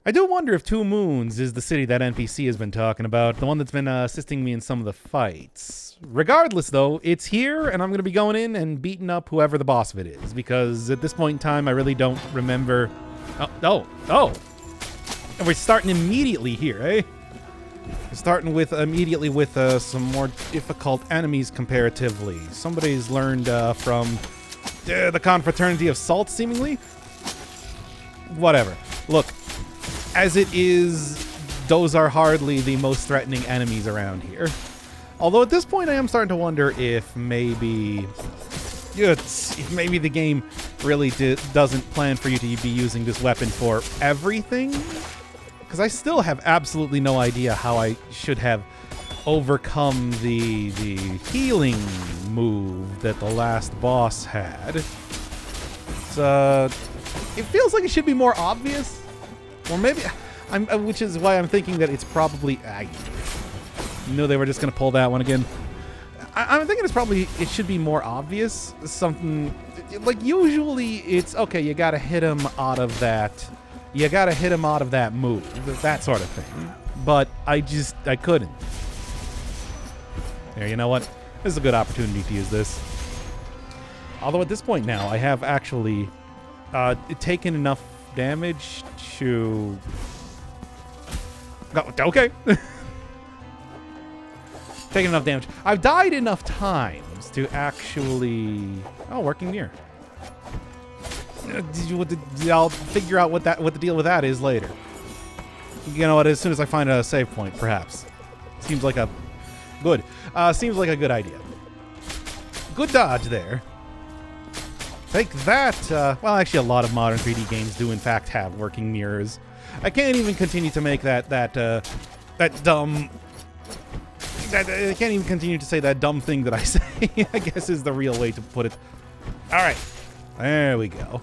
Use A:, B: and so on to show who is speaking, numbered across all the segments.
A: I do wonder if Two Moons is the city that NPC has been talking about, the one that's been assisting me in some of the fights. Regardless, though, it's here, and I'm going to be going in and beating up whoever the boss of it is, because at this point in time, I really don't remember... Oh! And we're starting immediately here, eh? We're starting immediately with some more difficult enemies comparatively. Somebody's learned from the Confraternity of Salt, seemingly? Whatever. Look, as it is, those are hardly the most threatening enemies around here. Although at this point I am starting to wonder if maybe the game really doesn't plan for you to be using this weapon for everything. Because I still have absolutely no idea how I should have overcome the healing move that the last boss had. It feels like it should be more obvious. Or maybe, which is why I'm thinking that it's probably... I knew they were just going to pull that one again. I'm thinking it should be more obvious. Something, like usually it's, okay, you got to hit him out of that. You got to hit him out of that move. That sort of thing. But I couldn't. There, you know what? This is a good opportunity to use this. Although at this point now, I have actually taken enough damage to... Okay. Taking enough damage. I've died enough times to actually... Oh, working near. I'll figure out what the deal with that is later. You know what? As soon as I find a save point, perhaps. Seems like a good idea. Good dodge there. Take that. Well, actually, a lot of modern 3D games do in fact have working mirrors. I can't even continue to make that dumb. I can't even continue to say that dumb thing that I say. I guess is the real way to put it. All right, there we go.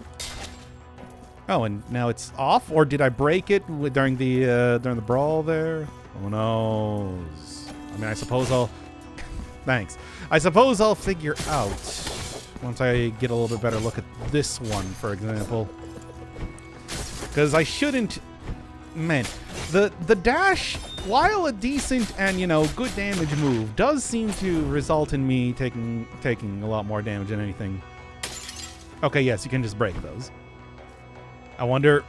A: Oh, and now it's off, or did I break it during the brawl there? Who knows? I mean, I suppose I'll. Thanks. I suppose I'll figure out once I get a little bit better look at this one, for example. Because I shouldn't. Man, the dash, while a decent and good damage move, does seem to result in me taking a lot more damage than anything. Okay, yes, you can just break those. I wonder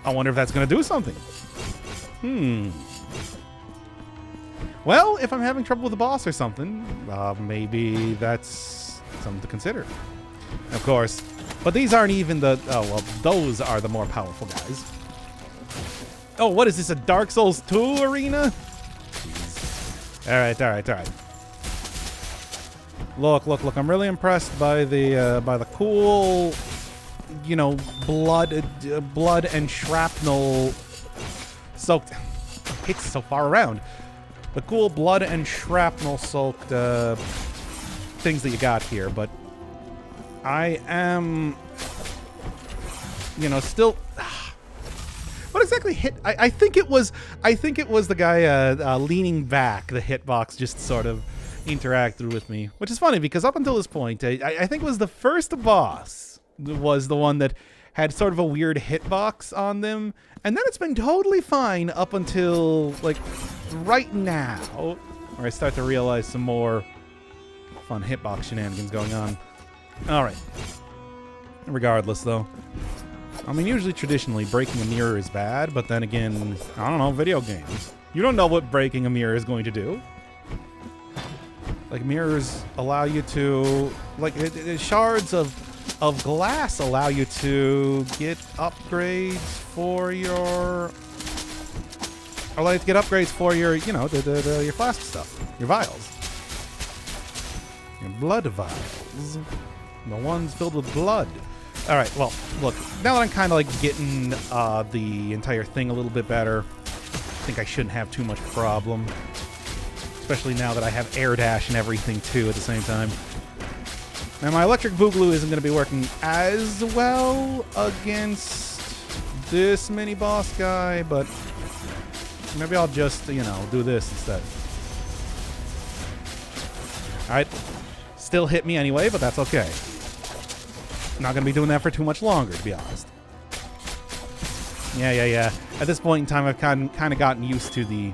A: if that's gonna do something. Well, if I'm having trouble with the boss or something, maybe that's something to consider. Of course, but these aren't even the. Oh well, those are the more powerful guys. Oh, what is this, a Dark Souls 2 arena? Jeez. All right. Look, I'm really impressed by the cool, blood and shrapnel soaked. It's so far around. The cool blood and shrapnel soaked things that you got here, but I am, still. What exactly hit? I think it was the guy leaning back. The hitbox just sort of interacted with me, which is funny because up until this point, I think it was the first boss was the one that had sort of a weird hitbox on them, and then it's been totally fine up until like right now, where I start to realize some more fun hitbox shenanigans going on. All right. Regardless, though. I mean, usually, traditionally, breaking a mirror is bad, but then again, I don't know, video games. You don't know what breaking a mirror is going to do. Like, mirrors allow you to... Like, shards of glass allow you to get upgrades for your... Allow you to get upgrades for your, your flask stuff. Your vials. Your blood vials. The ones filled with blood. All right, well, look, now that I'm kind of like getting the entire thing a little bit better, I think I shouldn't have too much problem. Especially now that I have air dash and everything, too, at the same time. Now, my electric boogaloo isn't going to be working as well against this mini-boss guy, but maybe I'll just, do this instead. All right, still hit me anyway, but that's okay. Not going to be doing that for too much longer, to be honest. Yeah. At this point in time, I've kind of gotten used to the...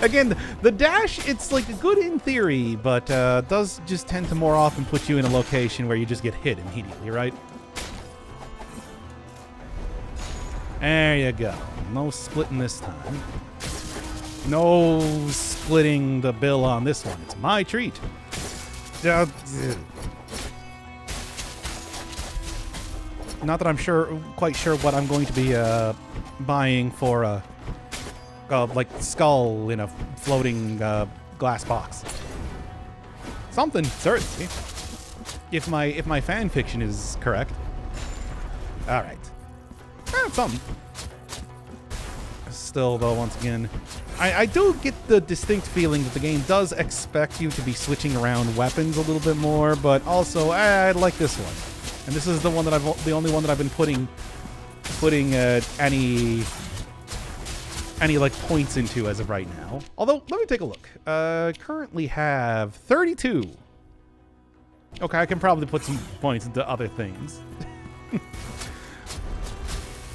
A: Again, the dash, it's like good in theory, but does just tend to more often put you in a location where you just get hit immediately, right? There you go. No splitting this time. No splitting the bill on this one. It's my treat. Not that I'm quite sure what I'm going to be buying for a like skull in a floating glass box. Something, certainly. If my fan fiction is correct. All right. Something. Still, though, once again, I do get the distinct feeling that the game does expect you to be switching around weapons a little bit more, but also I like this one, and this is the only one that I've been putting any like points into as of right now. Although, let me take a look. Currently have 32. Okay, I can probably put some points into other things.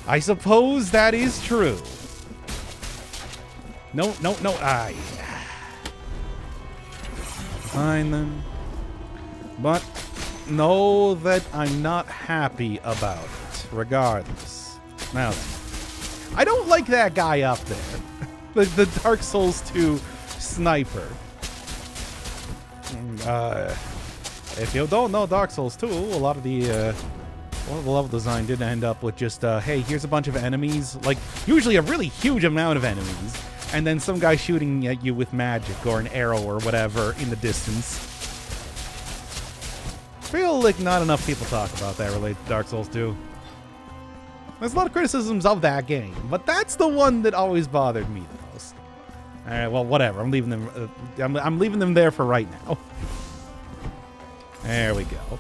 A: I suppose that is true. No. Fine then. But know that I'm not happy about it, regardless. Now, I don't like that guy up there. the Dark Souls 2 sniper. If you don't know Dark Souls 2, a lot of the level design did end up with just, hey, here's a bunch of enemies. Like, usually a really huge amount of enemies. And then some guy shooting at you with magic or an arrow or whatever in the distance. Feel like not enough people talk about that related to Dark Souls 2. There's a lot of criticisms of that game, but that's the one that always bothered me the most. All right, well, whatever. I'm leaving them. I'm leaving them there for right now. There we go.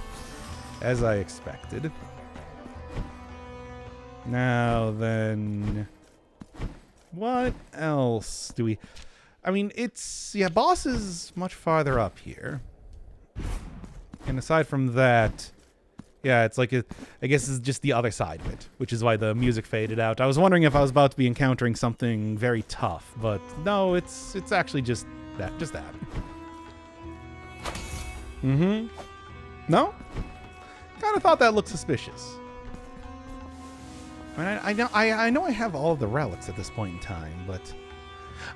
A: As I expected. Now then, what else do we... I mean, it's... Yeah, boss is much farther up here. And aside from that, yeah, it's like... I guess it's just the other side of it, which is why the music faded out. I was wondering if I was about to be encountering something very tough, but no, it's actually just that. Just that. Mm-hmm. No? Kind of thought that looked suspicious. I mean, I know I have all of the relics at this point in time, but...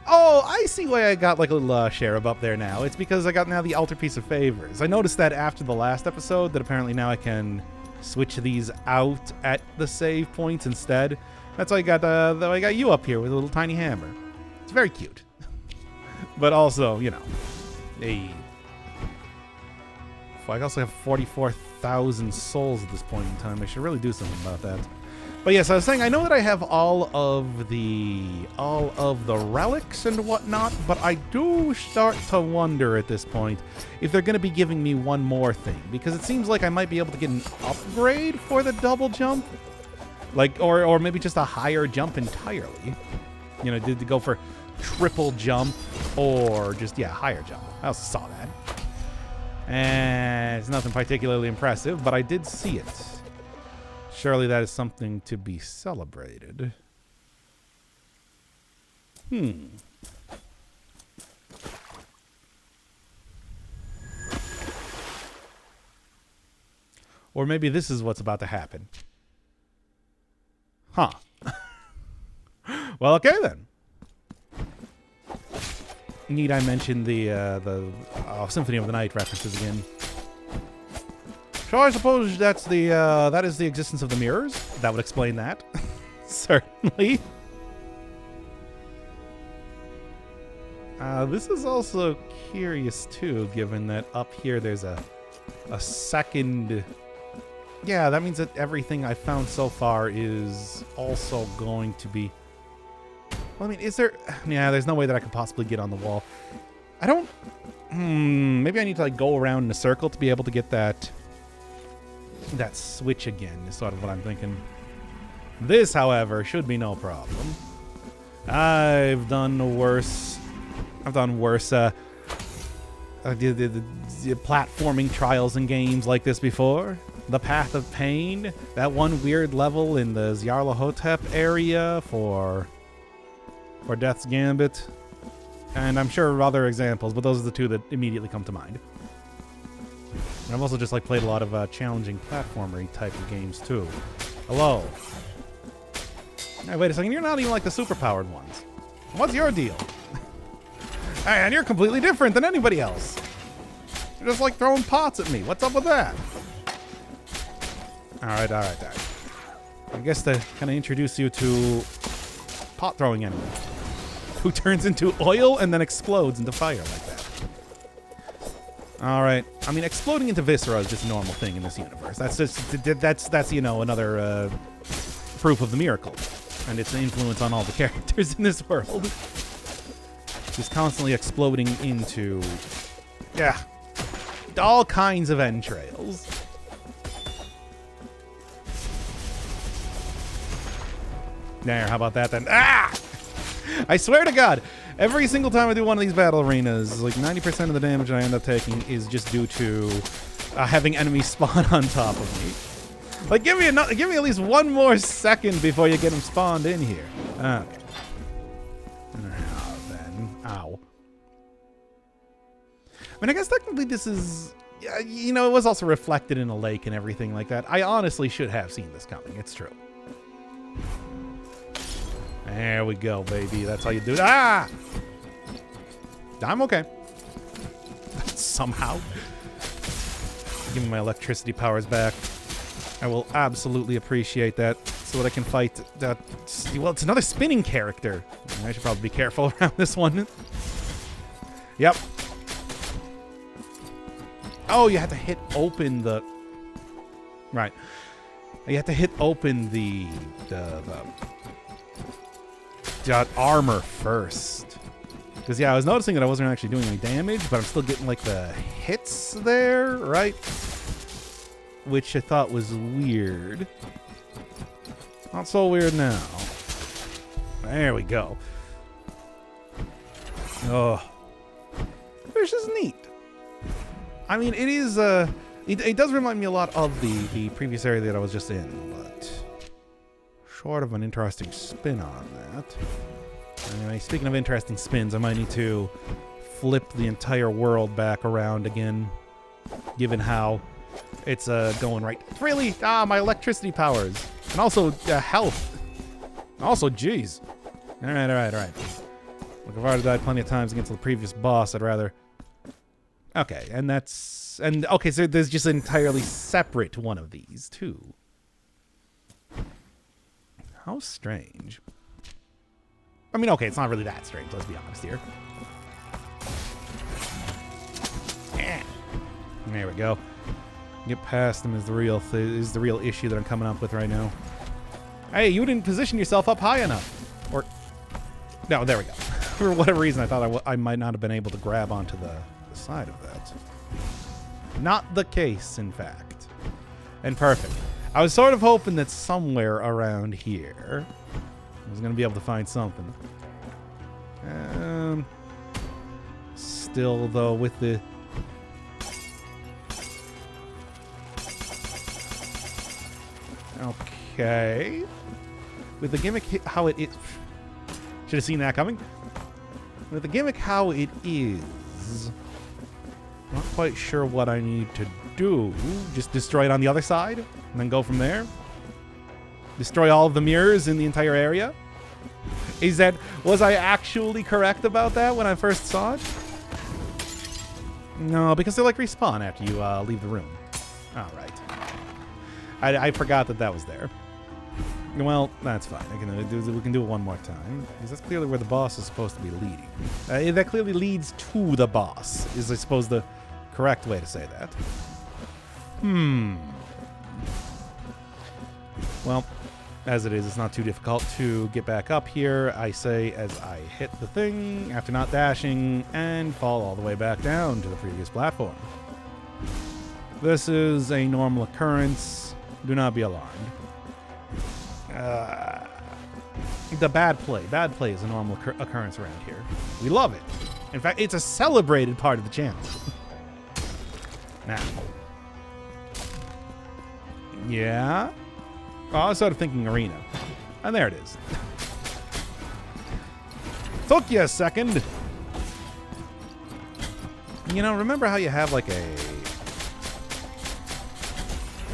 A: Oh, I see why I got like a little cherub up there now. It's because I got now the altar piece of favors. I noticed that after the last episode, that apparently now I can switch these out at the save points instead. That's why I got you up here with a little tiny hammer. It's very cute. But also, you know, hey. I also have 44,000 souls at this point in time. I should really do something about that. But yes, I was saying I know that I have all of the relics and whatnot, but I do start to wonder at this point if they're going to be giving me one more thing, because it seems like I might be able to get an upgrade for the double jump, like or maybe just a higher jump entirely. You know, did to go for triple jump or just higher jump. I also saw that. And it's nothing particularly impressive, but I did see it. Surely that is something to be celebrated. Or maybe this is what's about to happen. Huh. Well, okay then. Need I mention the Symphony of the Night references again? So I suppose that is the existence of the mirrors. That would explain that. Certainly. This is also curious too, given that up here there's a second. Yeah, that means that everything I found so far is also going to be. Well, I mean, is there... Yeah, there's no way that I could possibly get on the wall. I don't... maybe I need to, like, go around in a circle to be able to get that switch again, is sort of what I'm thinking. This, however, should be no problem. I've done worse... the platforming trials in games like this before. the Path of Pain, that one weird level in the Nyarlathotep area for Death's Gambit, and I'm sure other examples, but those are the two that immediately come to mind. And I've also just like played a lot of challenging platformer type of games too. Hello. Hey, wait a second, you're not even like the superpowered ones. What's your deal? Hey, and you're completely different than anybody else. You're just like throwing pots at me. What's up with that? Alright. I guess to kind of introduce you to pot throwing enemy, who turns into oil and then explodes into fire like that. Alright. I mean, exploding into viscera is just a normal thing in this universe. That's you know, another proof of the miracle and its influence on all the characters in this world. Just constantly exploding into, yeah, all kinds of entrails. There, how about that then? Ah! I swear to God, every single time I do one of these battle arenas, like 90% of the damage I end up taking is just due to having enemies spawn on top of me. Like, give me at least one more second before you get them spawned in here. Okay. Now then, ow. I mean, I guess technically this is, you know, it was also reflected in a lake and everything like that. I honestly should have seen this coming. It's true. There we go, baby. That's how you do it. Ah! I'm okay. Somehow. Give me my electricity powers back. I will absolutely appreciate that so that I can fight that. Well, it's another spinning character. I should probably be careful around this one. Yep. Oh, you have to hit open the... Right. You have to hit open the armor first. Because, yeah, I was noticing that I wasn't actually doing any damage, but I'm still getting, like, the hits there, right? Which I thought was weird. Not so weird now. There we go. Oh. Which is neat. I mean, it is, it does remind me a lot of the previous area that I was just in, but short of an interesting spin on that. Anyway, speaking of interesting spins, I might need to flip the entire world back around again, given how it's going right. It's really, my electricity powers. And also health. Also, geez. All right. Look, I've already died plenty of times against the previous boss. I'd rather... Okay, okay, so there's just an entirely separate one of these, too. How strange. I mean, okay, it's not really that strange, let's be honest here. There we go. Get past them is the real issue that I'm coming up with right now. Hey, you didn't position yourself up high enough. Or... No, there we go. For whatever reason, I thought I might not have been able to grab onto the side of that. Not the case, in fact. And perfect. I was sort of hoping that somewhere around here I was going to be able to find something. Still, though, with the... Okay. With the gimmick how it is... Should have seen that coming. With the gimmick how it is... Not quite sure what I need to do. Just destroy it on the other side and then go from there. Destroy all of the mirrors in the entire area. Was I actually correct about that when I first saw it? No, because they like respawn after you leave the room. All right. I forgot that was there. Well, that's fine. We can do it one more time. Because that's clearly where the boss is supposed to be leading. That clearly leads to the boss, is I suppose the correct way to say that. Well, as it is, it's not too difficult to get back up here, I say as I hit the thing after not dashing and fall all the way back down to the previous platform. This is a normal occurrence. Do not be alarmed. The bad play. Bad play is a normal occurrence around here. We love it. In fact, it's a celebrated part of the channel. Now. Yeah. Oh, I started thinking arena. And there it is. Took you a second. You know, remember how you have like a...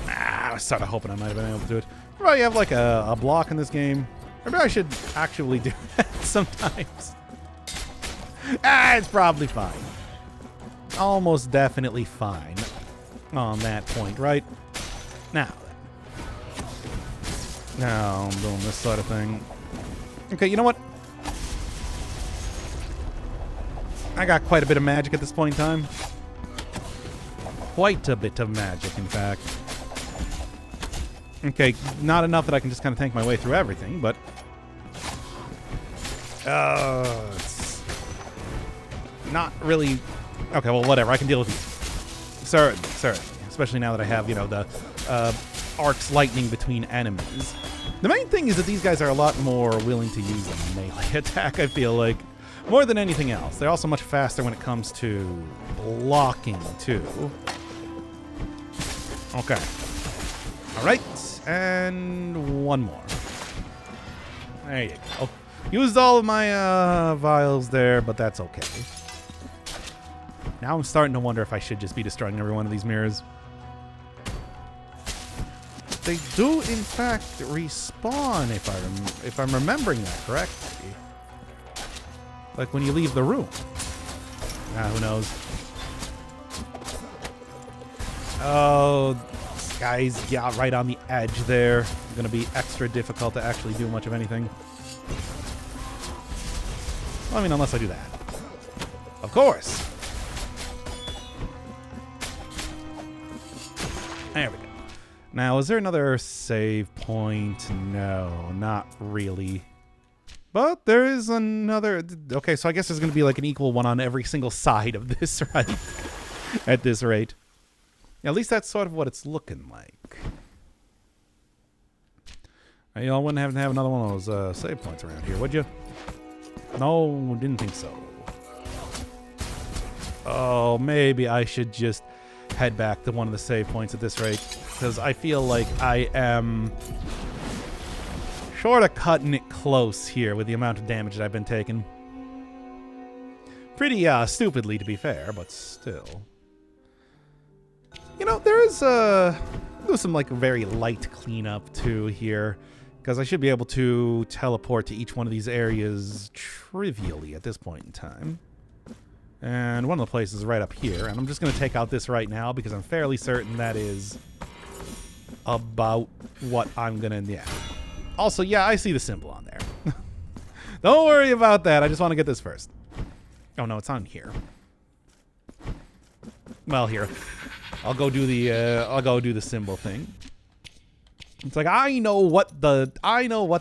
A: I was sort of hoping I might have been able to do it. Remember how you have like a block in this game? Maybe I should actually do that sometimes. It's probably fine. Almost definitely fine on that point, right? Now then. Now I'm doing this sort of thing. Okay, you know what? I got quite a bit of magic at this point in time. Quite a bit of magic, in fact. Okay, not enough that I can just kind of tank my way through everything, but... it's not really... Okay, well, whatever. I can deal with these. Certainly. Especially now that I have, you know, the arcs lightning between enemies. The main thing is that these guys are a lot more willing to use a melee attack, I feel like. More than anything else. They're also much faster when it comes to blocking, too. Okay. All right. And one more. There you go. Used all of my vials there, but that's okay. Now I'm starting to wonder if I should just be destroying every one of these mirrors. They do, in fact, respawn, if I'm remembering that correctly. Like when you leave the room. Who knows? Oh, this guy's right on the edge there. Going to be extra difficult to actually do much of anything. Well, I mean, unless I do that. Of course. There we go. Now, is there another save point? No, not really. But there is another... Okay, so I guess there's going to be like an equal one on every single side of this, right? At this rate. At least that's sort of what it's looking like. Y'all wouldn't have to have another one of those save points around here, would you? No, didn't think so. Oh, maybe I should just head back to one of the save points at this rate. Because I feel like I am... sort of cutting it close here with the amount of damage that I've been taking. Pretty stupidly, to be fair, but still. You know, there is some like very light cleanup too here, because I should be able to teleport to each one of these areas trivially at this point in time. And one of the places is right up here, and I'm just going to take out this right now because I'm fairly certain that is about what I'm going to... Yeah. Also, yeah, I see the symbol on there. Don't worry about that. I just want to get this first. Oh, no, it's on here. Well, here. I'll go do the symbol thing. It's like I know what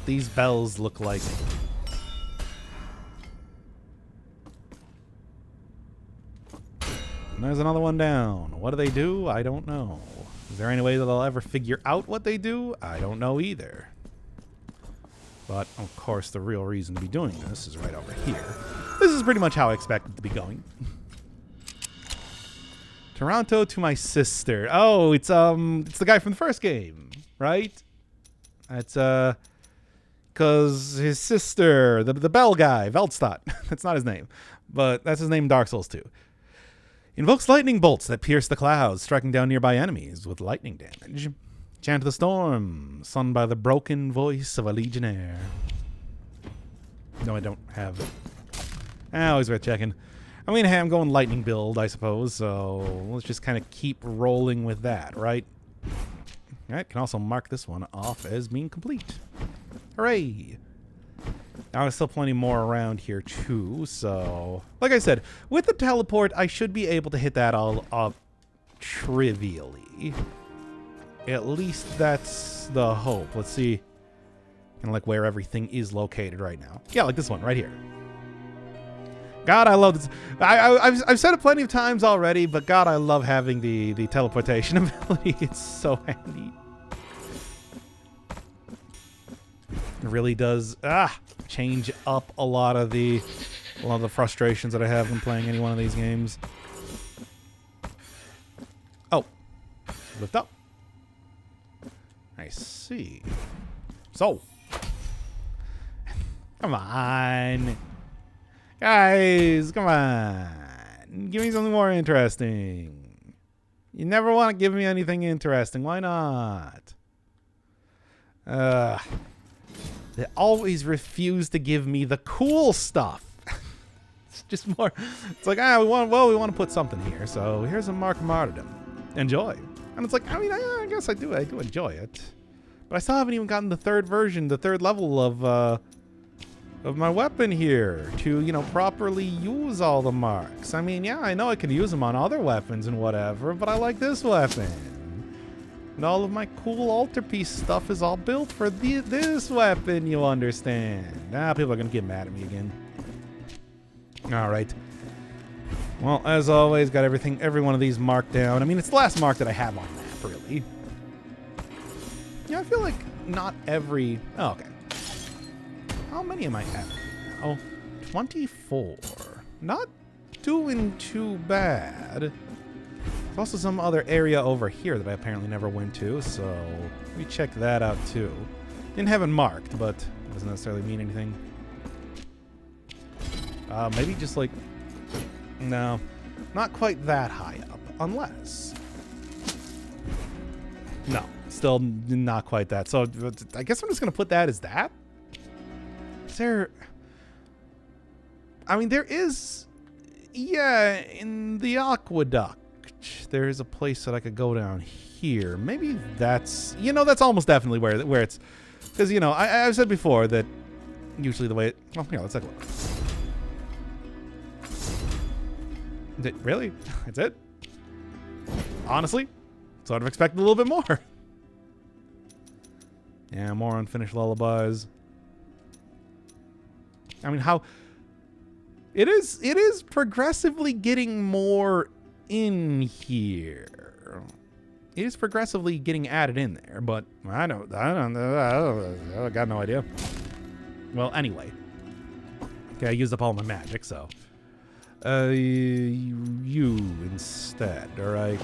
A: these bells look like. And there's another one down. What do they do? I don't know. Is there any way that I'll ever figure out what they do? I don't know either. But, of course, the real reason to be doing this is right over here. This is pretty much how I expected to be going. Toronto to my sister. Oh, it's the guy from the first game, right? It's, because his sister, the Bell guy, Veldstadt. That's not his name, but that's his name in Dark Souls 2. Invokes lightning bolts that pierce the clouds, striking down nearby enemies with lightning damage. Chant of the Storm, sung by the broken voice of a legionnaire. No, I don't have it. Always worth checking. I'm going lightning build, I suppose, so let's just kind of keep rolling with that, right? Alright, can also mark this one off as being complete. Hooray! Now, there's still plenty more around here, too, so... Like I said, with the teleport, I should be able to hit that all up trivially. At least that's the hope. Let's see kind of like where everything is located right now. Yeah, like this one right here. God, I love this. I've said it plenty of times already, but God, I love having the teleportation ability. It's so handy. It really does change up a lot of the frustrations that I have when playing any one of these games. Oh, lift up. I see. So. Come on. Guys, come on. Give me something more interesting. You never want to give me anything interesting. Why not? They always refuse to give me the cool stuff. It's just more. It's like, we want to put something here. So here's a mark of martyrdom. Enjoy. And it's like, I mean, I guess I do enjoy it. But I still haven't even gotten the third version, the third level of my weapon here to, you know, properly use all the marks. I mean, yeah, I know I can use them on other weapons and whatever, but I like this weapon. And all of my cool altarpiece stuff is all built for this weapon, you understand. People are going to get mad at me again. All right. Well, as always, got every one of these marked down. I mean, it's the last mark that I have on the map, really. Yeah, I feel like not every... Oh, okay. How many am I at now? 24. Not doing too bad. There's also some other area over here that I apparently never went to, so let me check that out too. Didn't have it marked, but it doesn't necessarily mean anything. Maybe just like... No, not quite that high up, unless... No, still not quite that. So I guess I'm just going to put that as that. Is there... I mean, there is... Yeah, in the aqueduct, there is a place that I could go down here. Maybe that's... You know, that's almost definitely where it's... Because, you know, I've said before that usually the way... It, well, yeah, let's take a look. Really? That's it? Honestly? Sort of expected a little bit more. Yeah, more unfinished lullabies. I mean, how... It is progressively getting more in here. It is progressively getting added in there, but I got no idea. Well, anyway. Okay, I used up all my magic, so... you instead, alright?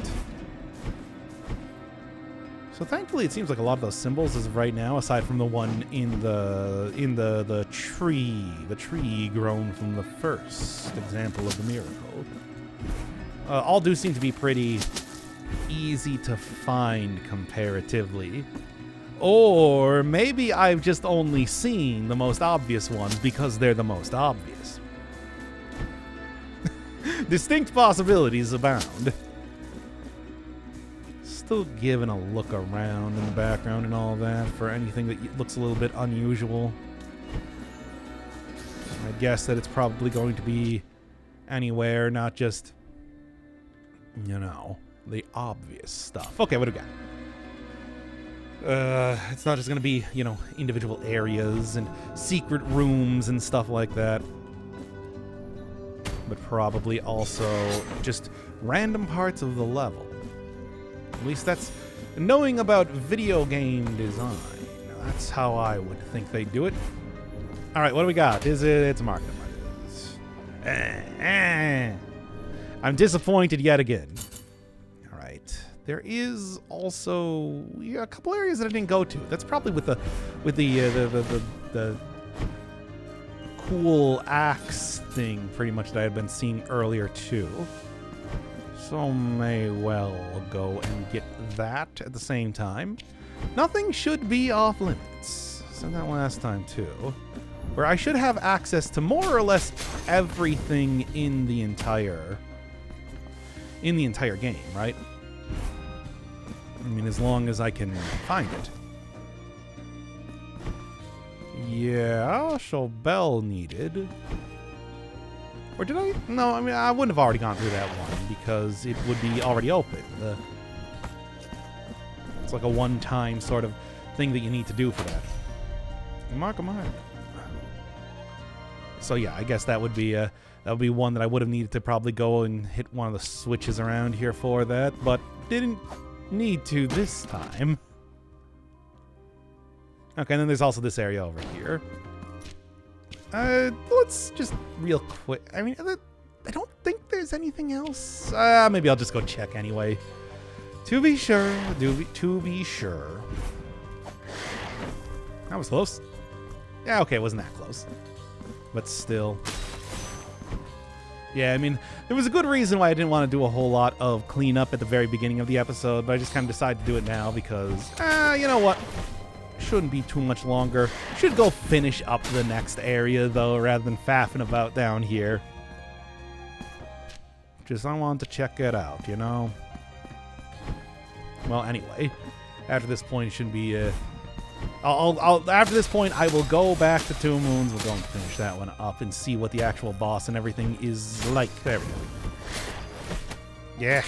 A: So thankfully it seems like a lot of those symbols as of right now, aside from the one in the tree grown from the first example of the miracle, all do seem to be pretty easy to find comparatively. Or maybe I've just only seen the most obvious ones because they're the most obvious. Distinct possibilities abound. Still giving a look around in the background and all that for anything that looks a little bit unusual. I guess that it's probably going to be anywhere, not just, you know, the obvious stuff. Okay, what do we got? It's not just going to be, you know, individual areas and secret rooms and stuff like that. But probably also just random parts of the level. At least that's... Knowing about video game design, that's how I would think they do it. Alright, what do we got? It's a market. I'm disappointed yet again. Alright. There is also a couple areas that I didn't go to. That's probably with the cool axe thing pretty much that I had been seeing earlier too. So may well go and get that at the same time. Nothing should be off limits. Said that last time too. Where I should have access to more or less everything in the entire game, right? I mean, as long as I can find it. Yeah, so bell needed. Or did I? No, I mean, I wouldn't have already gone through that one because it would be already open. It's like a one-time sort of thing that you need to do for that. Mark of mine. So yeah, I guess that would be one that I would have needed to probably go and hit one of the switches around here for that, but didn't need to this time. Okay, and then there's also this area over here. Let's just real quick. I mean, I don't think there's anything else. Maybe I'll just go check anyway. To be sure. To be sure. That was close. Yeah, okay, it wasn't that close. But still. Yeah, I mean, there was a good reason why I didn't want to do a whole lot of cleanup at the very beginning of the episode, but I just kind of decided to do it now because, you know what? Shouldn't be too much longer. Should go finish up the next area, though, rather than faffing about down here. Just I want to check it out, you know? Well, anyway, after this point, it shouldn't be, after this point, I will go back to Two Moons. We'll go and finish that one up and see what the actual boss and everything is like. There we go. Yeah.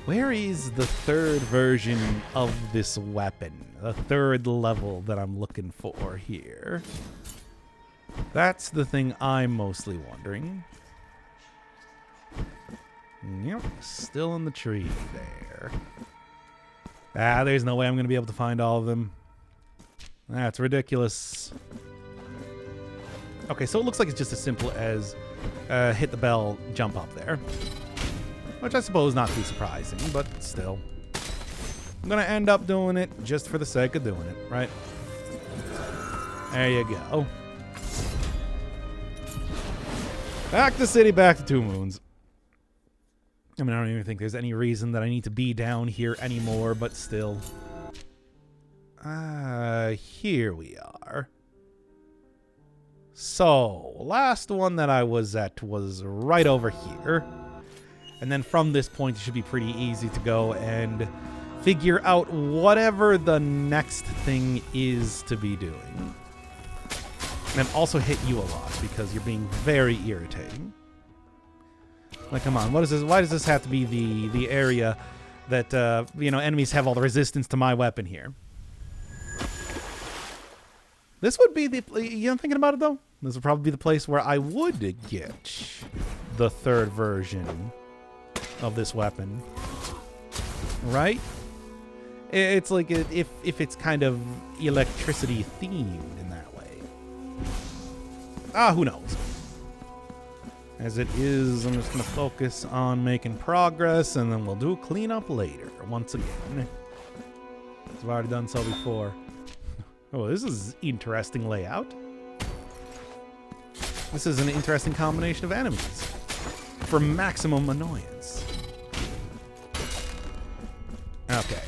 A: Where is the third version of this weapon? The third level that I'm looking for here. That's the thing I'm mostly wondering. Yep, still in the tree there. There's no way I'm going to be able to find all of them. That's ridiculous. Okay, so it looks like it's just as simple as hit the bell, jump up there. Which I suppose not too surprising, but still. I'm going to end up doing it just for the sake of doing it, right? There you go. Back to city, back to Two Moons. I mean, I don't even think there's any reason that I need to be down here anymore, but still. Here we are. So, last one that I was at was right over here. And then from this point, it should be pretty easy to go and figure out whatever the next thing is to be doing. And also hit you a lot, because you're being very irritating. Like, come on, what is this? Why does this have to be the area that, you know, enemies have all the resistance to my weapon here? This would be the, you know, thinking about it, though? This would probably be the place where I would get the third version of this weapon. Right? It's like, if it's kind of electricity themed in that way. Who knows? As it is, I'm just going to focus on making progress, and then we'll do cleanup later, once again. I've already done so before. Oh, this is interesting layout. This is an interesting combination of enemies for maximum annoyance. Okay.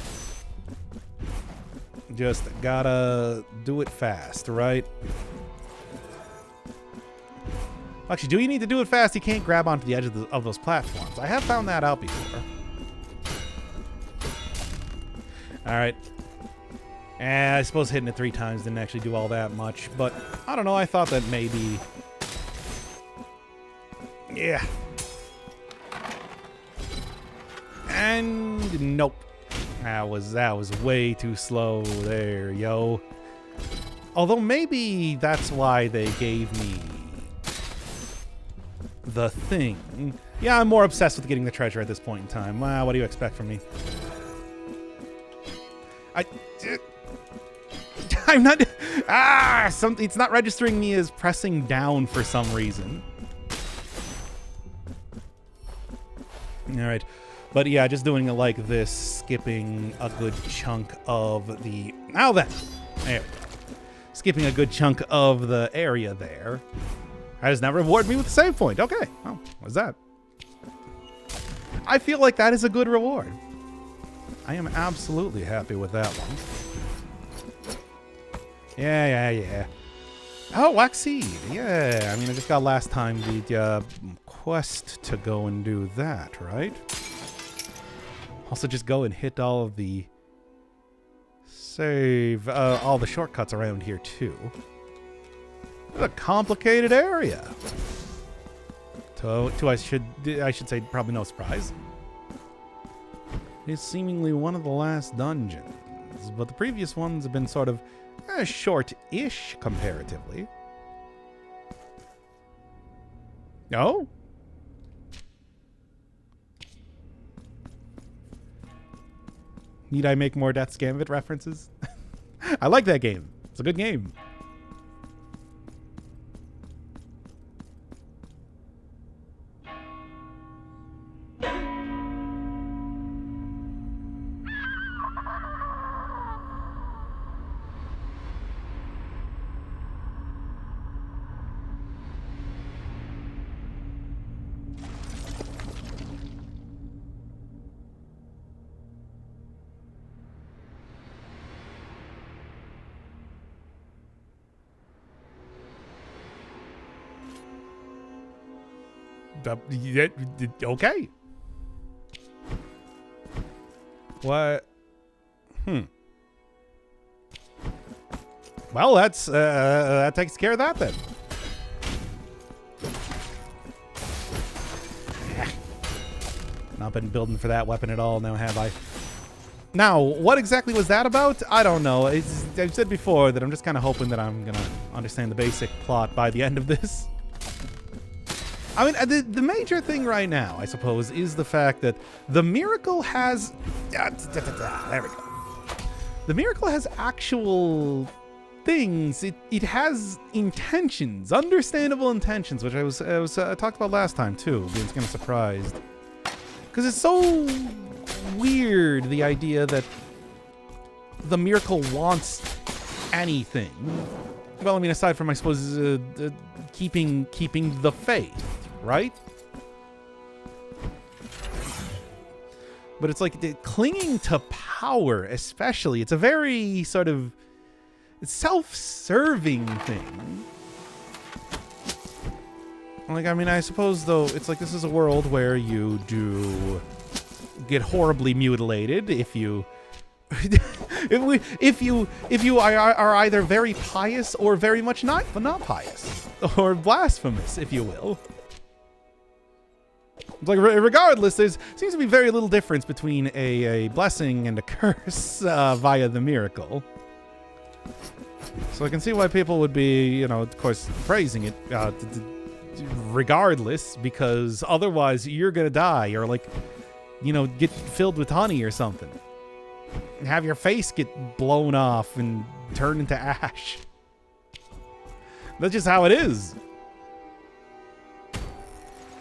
A: Just gotta do it fast, right? Actually, do you need to do it fast? You can't grab onto the edge of those platforms. I have found that out before. Alright. I suppose hitting it 3 times didn't actually do all that much, but I don't know, I thought that maybe... Yeah. And nope. That was way too slow there, yo. Although maybe that's why they gave me the thing. Yeah, I'm more obsessed with getting the treasure at this point in time. Wow, what do you expect from me? I'm not... it's not registering me as pressing down for some reason. Alright. But yeah, just doing it like this, skipping a good chunk of the... Now then! There we go. Skipping a good chunk of the area there. That does not reward me with the save point. Okay. Oh, what's that? I feel like that is a good reward. I am absolutely happy with that one. Yeah. Oh, wax seed. Yeah, I mean, I just got last time the quest to go and do that, right? Also, just go and hit all of the save, all the shortcuts around here too. It's a complicated area. I should say, probably no surprise. It's seemingly one of the last dungeons, but the previous ones have been sort of short-ish comparatively. Oh? Need I make more Death's Gambit references? I like that game. It's a good game. Okay. What? Well, that takes care of that then. Not been building for that weapon at all now, have I? Now, what exactly was that about? I don't know. I've said before that I'm just kind of hoping that I'm going to understand the basic plot by the end of this. I mean, the major thing right now, I suppose, is the fact that the miracle has... There we go. The miracle has actual things. It has intentions, understandable intentions, which I was talked about last time, too, being kind of surprised. Because it's so weird, the idea that the miracle wants anything. Well, I mean, aside from, I suppose, keeping the faith, right? But it's like clinging to power, especially. It's a very sort of self-serving thing. Like, I mean, I suppose, though, it's like this is a world where you do get horribly mutilated if you if you are either very pious or very much not pious, or blasphemous, if you will. It's like, regardless, there seems to be very little difference between a blessing and a curse via the miracle. So I can see why people would be, you know, of course, praising it regardless, because otherwise you're gonna die, or like, you know, get filled with honey or something. Have your face get blown off and turn into ash. That's just how it is.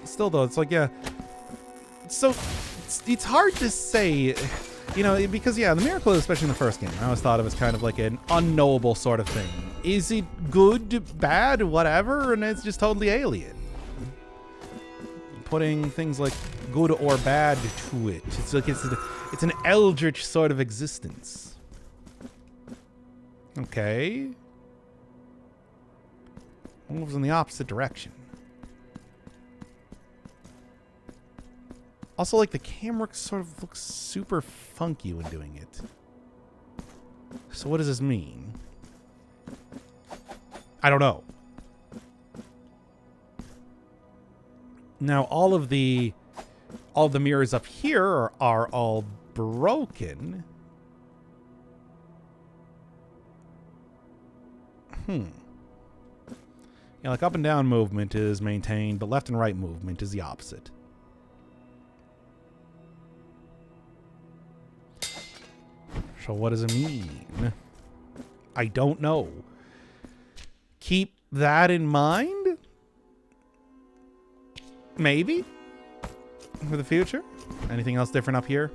A: Still, though, it's like, yeah. So, it's hard to say, you know, because, yeah, the miracle, especially in the first game, I always thought of as kind of like an unknowable sort of thing. Is it good, bad, whatever? And it's just totally alien. Putting things like good or bad to it. It's like it's an eldritch sort of existence. Okay. Moves in the opposite direction. Also, like, the camera sort of looks super funky when doing it. So what does this mean? I don't know. Now, all of the mirrors up here are all broken. Yeah, like up and down movement is maintained, but left and right movement is the opposite. So what does it mean? I don't know. Keep that in mind? Maybe? For the future? Anything else different up here?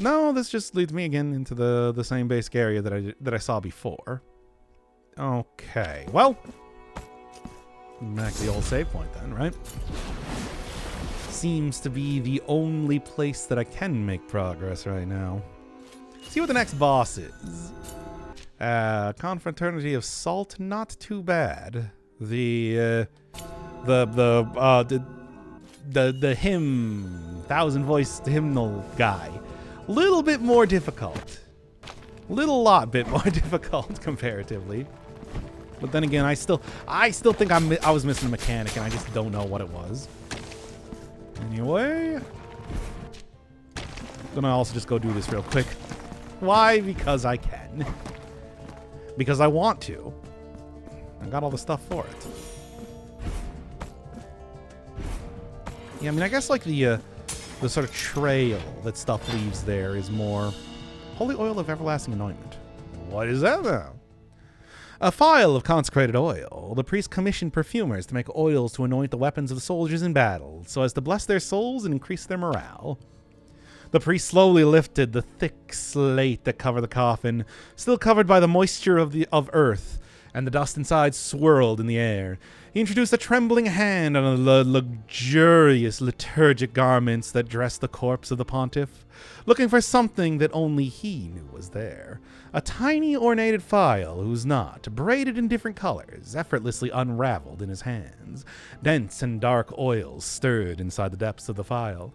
A: No, this just leads me again into the same basic area that I saw before. Okay, well, back to the old save point then, right? Seems to be the only place that I can make progress right now. See what the next boss is. Confraternity of Salt, not too bad. The hymn, thousand-voiced hymnal guy. Little bit more difficult. Lot bit more difficult comparatively. But then again, I still think I was missing a mechanic, and I just don't know what it was. Anyway, gonna also just go do this real quick. Why? Because I can. Because I want to. I got all the stuff for it. Yeah, I mean, I guess like the sort of trail that stuff leaves there is more holy oil of everlasting anointment. What is that now? A phial of consecrated oil. The priest commissioned perfumers to make oils to anoint the weapons of the soldiers in battle, so as to bless their souls and increase their morale. The priest slowly lifted the thick slate that covered the coffin, still covered by the moisture of earth, and the dust inside swirled in the air. He introduced a trembling hand on the luxurious liturgic garments that dressed the corpse of the pontiff, looking for something that only he knew was there. A tiny ornated phial whose knot, braided in different colors, effortlessly unraveled in his hands. Dense and dark oils stirred inside the depths of the phial.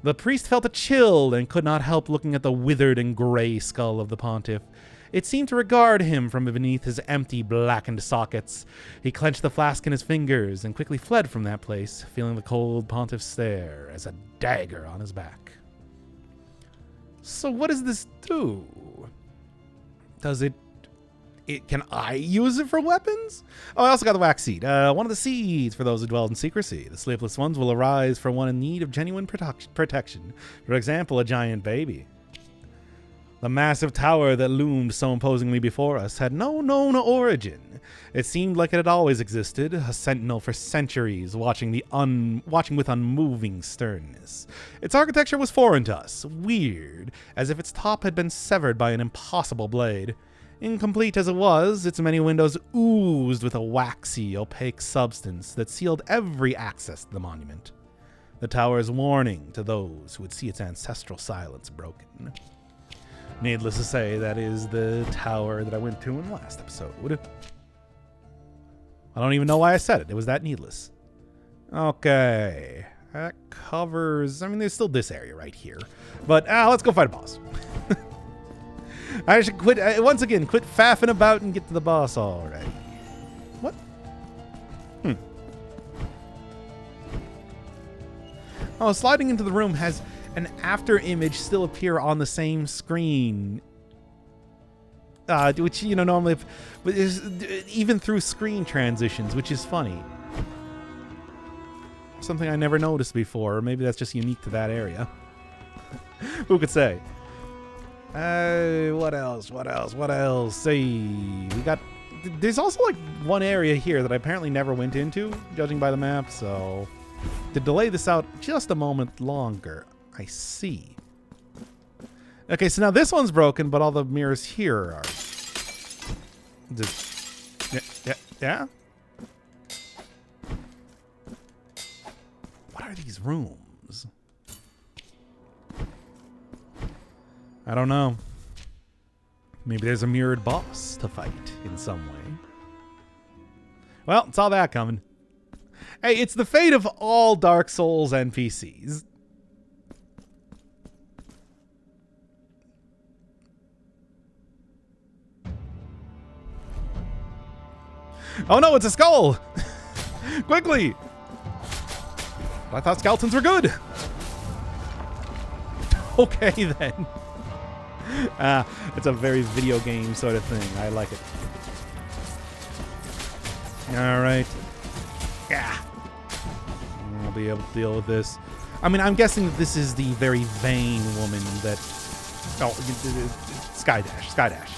A: The priest felt a chill and could not help looking at the withered and gray skull of the pontiff. It seemed to regard him from beneath his empty, blackened sockets. He clenched the flask in his fingers and quickly fled from that place, feeling the cold pontiff stare as a dagger on his back. So what does this do? Does it can I use it for weapons? Oh, I also got the wax seed. One of the seeds for those who dwell in secrecy. The sleepless ones will arise for one in need of genuine protection. For example, a giant baby. The massive tower that loomed so imposingly before us had no known origin. It seemed like it had always existed, a sentinel for centuries, watching with unmoving sternness. Its architecture was foreign to us, weird, as if its top had been severed by an impossible blade. Incomplete as it was, its many windows oozed with a waxy, opaque substance that sealed every access to the monument. The tower's warning to those who would see its ancestral silence broken. Needless to say, that is the tower that I went to in the last episode. I don't even know why I said it. It was that needless. Okay. That covers... I mean, there's still this area right here. But let's go fight a boss. I should quit... once again, quit faffing about and get to the boss already. What? Oh, sliding into the room has... an after image still appear on the same screen, which, you know, normally is even through screen transitions, which is funny. Something I never noticed before, or maybe that's just unique to that area. Who could say? What else? See, we got... There's also, like, one area here that I apparently never went into, judging by the map, so... To delay this out just a moment longer... I see. Okay, so now this one's broken, but all the mirrors here are... Yeah? What are these rooms? I don't know. Maybe there's a mirrored boss to fight in some way. Well, it's all that coming. Hey, it's the fate of all Dark Souls NPCs. Oh no, it's a skull! Quickly! I thought skeletons were good. Okay then. It's a very video game sort of thing. I like it. Alright. Yeah. I'll be able to deal with this. I mean, I'm guessing that this is the very vain woman that... Oh, Skydash.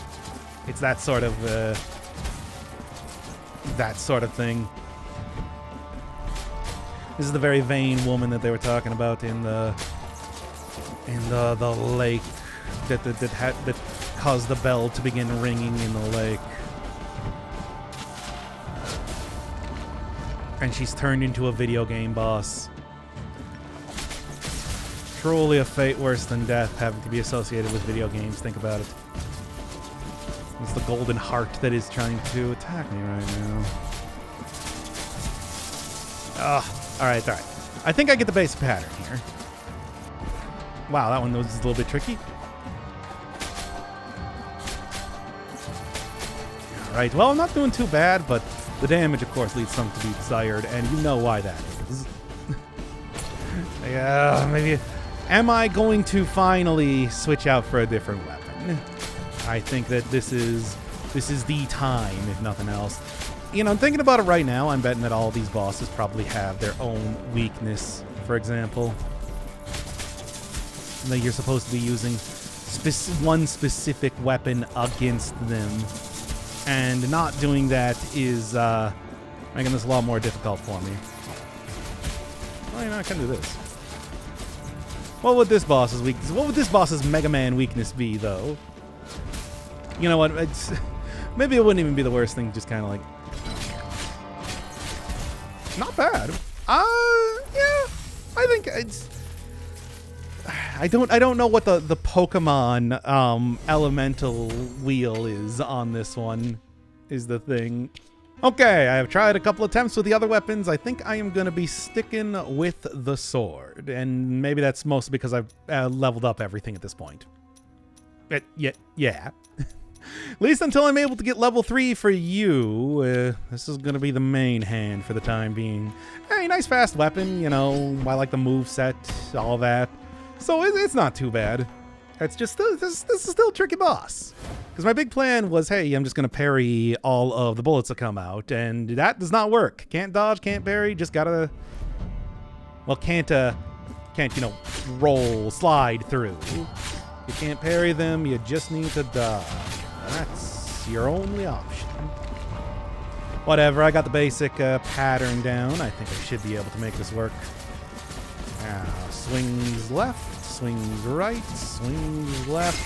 A: It's that sort of thing. This is the very vain woman that they were talking about in the lake that caused the bell to begin ringing in the lake. And she's turned into a video game boss. Truly a fate worse than death having to be associated with video games. Think about it. It's the golden heart that is trying to attack me right now. Alright. I think I get the basic pattern here. Wow, that one was a little bit tricky. Alright, well, I'm not doing too bad, but the damage, of course, leaves something to be desired, and you know why that is. Yeah, maybe... Am I going to finally switch out for a different weapon? I think that this is the time, if nothing else. You know, I'm thinking about it right now. I'm betting that all these bosses probably have their own weakness, for example. That you're supposed to be using one specific weapon against them. And not doing that is making this a lot more difficult for me. Well, you know, I can do this. What would this boss's weakness? What would this boss's Mega Man weakness be, though? You know what? Maybe it wouldn't even be the worst thing, just kind of like... Not bad. Yeah. I think it's... I don't know what the Pokemon elemental wheel is on this one, is the thing. Okay, I have tried a couple attempts with the other weapons. I think I am going to be sticking with the sword. And maybe that's mostly because I've leveled up everything at this point. Yeah. At least until I'm able to get level 3 for you. This is going to be the main hand for the time being. Hey, nice fast weapon, you know. I like the moveset, all that. So it's not too bad. It's just, this is still a tricky boss. Because my big plan was, hey, I'm just going to parry all of the bullets that come out. And that does not work. Can't dodge, can't parry, just gotta... Well, can't, you know, roll, slide through. You can't parry them, you just need to dodge. That's your only option. Whatever, I got the basic pattern down. I think I should be able to make this work. Now, swings left, swings right, swings left.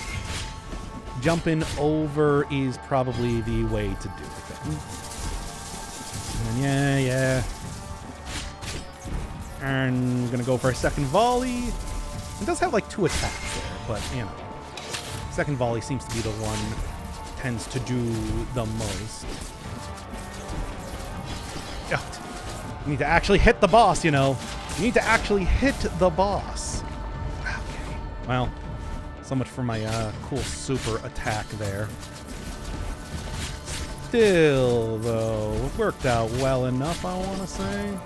A: Jumping over is probably the way to do it. And yeah. And I'm gonna go for a second volley. It does have like 2 attacks there, but you know. Second volley seems to be the one that tends to do the most. You need to actually hit the boss, you know. You need to actually hit the boss. Okay. Well, so much for my cool super attack there. Still, though, it worked out well enough, I want to say.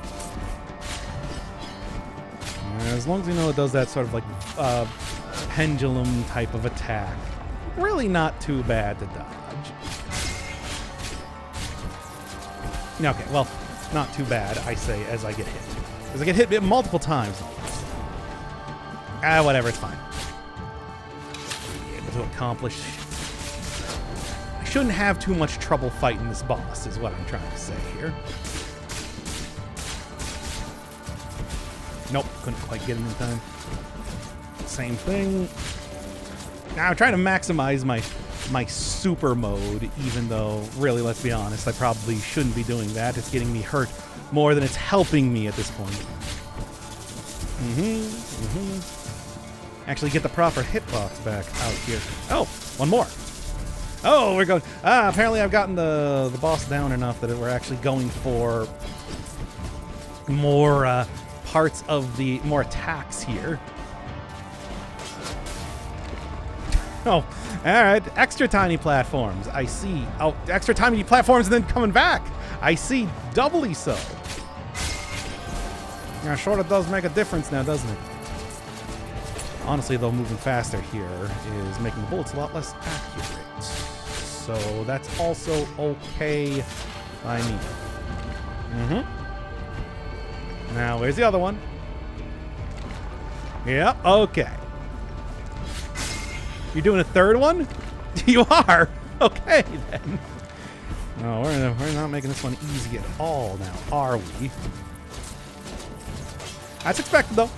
A: As long as you know it does that sort of like pendulum type of attack. Really not too bad to dodge. Okay, well, not too bad, I say, as I get hit. Because I get hit multiple times. Whatever, it's fine. Be able to accomplish... I shouldn't have too much trouble fighting this boss, is what I'm trying to say here. Nope, couldn't quite get him in time. Same thing. Now I'm trying to maximize my super mode, even though, really, let's be honest, I probably shouldn't be doing that. It's getting me hurt more than it's helping me at this point. Actually get the proper hitbox back out here. Oh, one more. Oh, we're going... apparently I've gotten the boss down enough that we're actually going for more parts of the... more attacks here. Oh, alright. Extra tiny platforms. I see. Oh, extra tiny platforms and then coming back. I see. Doubly so. Yeah, sure, it does make a difference now, doesn't it? Honestly, though, moving faster here is making the bullets a lot less accurate. So that's also okay by me. Now, where's the other one? Yep, okay. You're doing a third one? You are? Okay, then. No, we're not making this one easy at all now, are we? That's expected, though.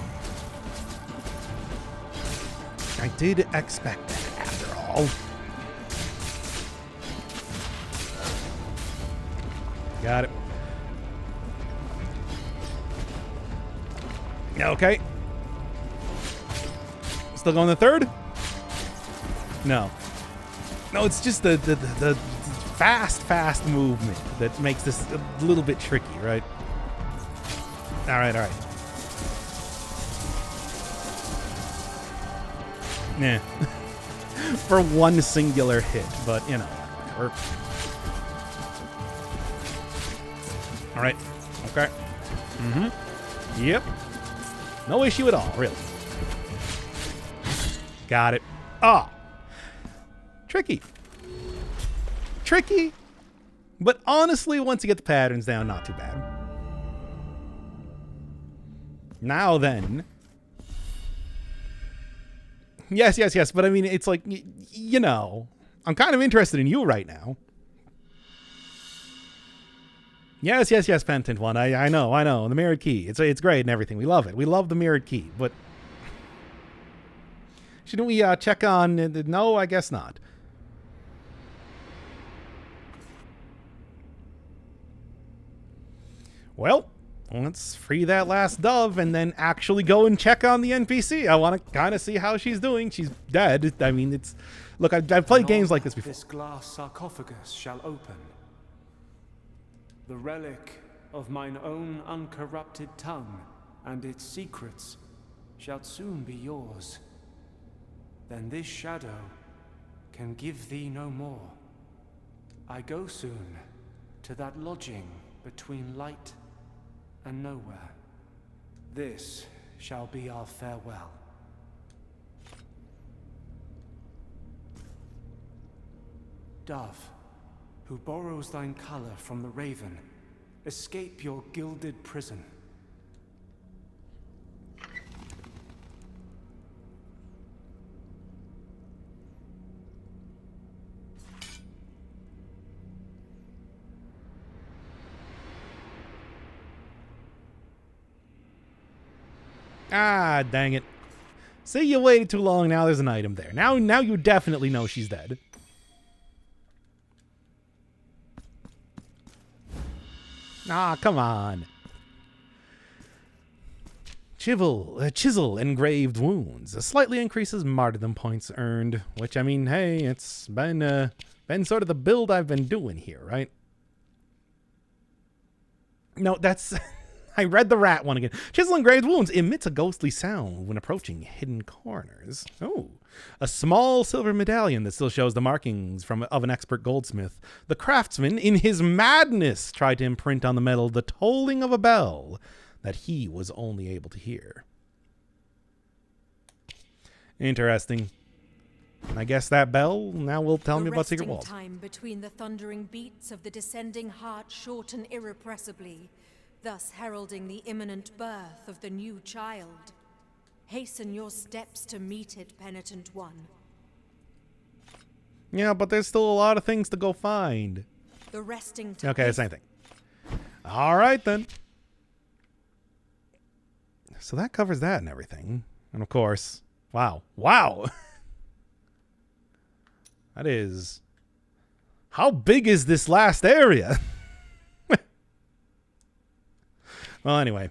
A: I did expect that, after all. Got it. Okay. Still going the third? No. No, it's just the fast movement that makes this a little bit tricky, right? All right. Nah. For one singular hit, but, you know. All right. Okay. Yep. No issue at all, really. Got it. Ah. Tricky. But honestly, once you get the patterns down, not too bad. Now then. Yes. But I mean, it's like, you know, I'm kind of interested in you right now. Yes, Penitent one. I know. The mirrored key. It's great and everything. We love it. We love the mirrored key. But shouldn't we check on... No, I guess not. Well, let's free that last dove and then actually go and check on the NPC. I want to kind of see how she's doing. She's dead. I mean, it's... Look, I've played games like this before.
B: This glass sarcophagus shall open. The relic of mine own uncorrupted tongue and its secrets shall soon be yours. Then this shadow can give thee no more. I go soon to that lodging between light and nowhere. This shall be our farewell. Dove, who borrows thine color from the raven, escape your gilded prison.
A: Ah, dang it. See, you waited too long. Now there's an item there. Now you definitely know she's dead. Ah, come on. Chisel engraved wounds. Slightly increases martyrdom points earned. Which, I mean, hey, it's been sort of the build I've been doing here, right? No, that's... I read the rat one again. Chisel engraved wounds emits a ghostly sound when approaching hidden corners. Oh, a small silver medallion that still shows the markings of an expert goldsmith. The craftsman, in his madness, tried to imprint on the metal the tolling of a bell that he was only able to hear. Interesting. I guess that bell now will tell me about secret walls.
C: The resting time between the thundering beats of the descending heart shorten irrepressibly, thus heralding the imminent birth of the new child. Hasten your steps to meet it, Penitent One.
A: Yeah, but there's still a lot of things to go find.
C: The resting time.
A: Okay, same thing. All right, then. So that covers that and everything. And of course, wow. That is... How big is this last area? Well, anyway.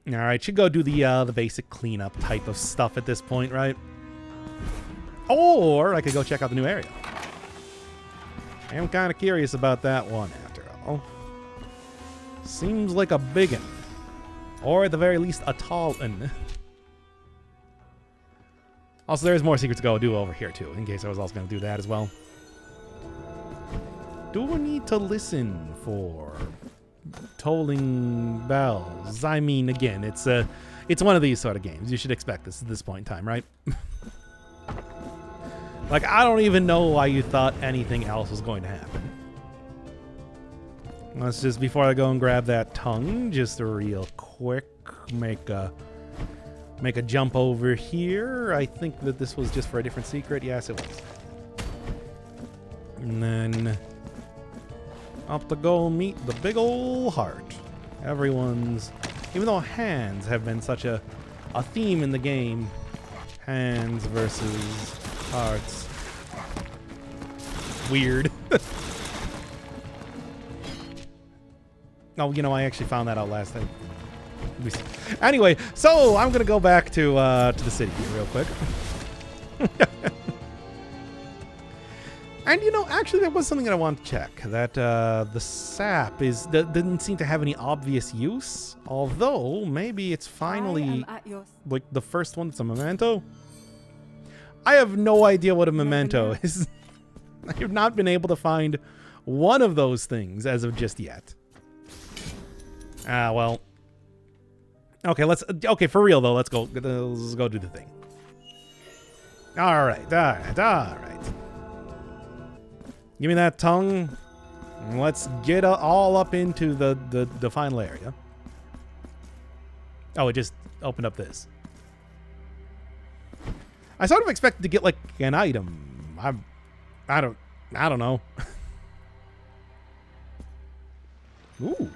A: All right, should go do the basic cleanup type of stuff at this point, right? Or I could go check out the new area. I am kind of curious about that one, after all. Seems like a big one. Or at the very least, a tall one. Also, there's more secrets to go do over here, too, in case I was also going to do that as well. Do we need to listen for... tolling bells? I mean, again, it's one of these sort of games. You should expect this at this point in time, right? Like, I don't even know why you thought anything else was going to happen. Let's just, before I go and grab that tongue, just real quick, make a jump over here. I think that this was just for a different secret. Yes, it was. And then... up to go meet the big ol' heart. Everyone's... Even though hands have been such a theme in the game, hands versus hearts. Weird. Oh, you know, I actually found that out last time. Anyway, so I'm going to go back to the city here real quick. And, you know, actually there was something that I wanted to check. That the sap didn't seem to have any obvious use. Although, maybe it's finally, like, the first one that's a memento. I have no idea what a memento is. I have not been able to find one of those things as of just yet. Well. Okay, for real, though, let's go do the thing. All right. Give me that tongue. Let's get all up into the final area. Oh, it just opened up this. I sort of expected to get like an item. I don't know. Ooh.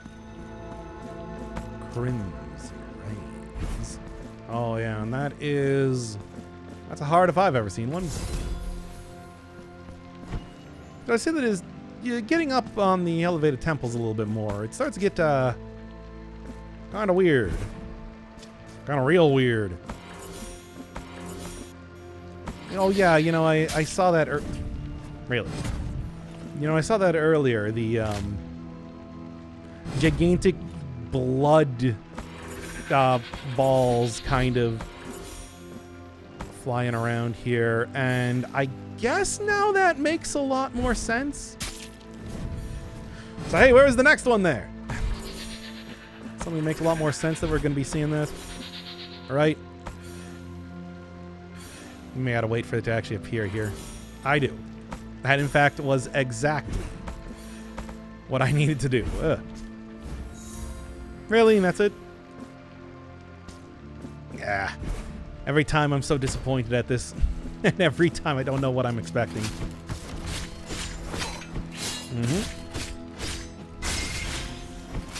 A: Crimson Rains. Oh yeah, and that's a heart if I've ever seen one. Did I say that is getting up on the elevated temples a little bit more, it starts to get kind of weird. Kind of real weird. Oh yeah, you know, I saw that really. You know, I saw that earlier. The gigantic blood balls kind of flying around here, and I guess now that makes a lot more sense. So hey, where was the next one there? Something makes a lot more sense that we're going to be seeing this. All right. You may have to wait for it to actually appear here. I do. That, in fact, was exactly what I needed to do. Ugh. Really? And that's it? Yeah. Every time I'm so disappointed at this. And every time I don't know what I'm expecting.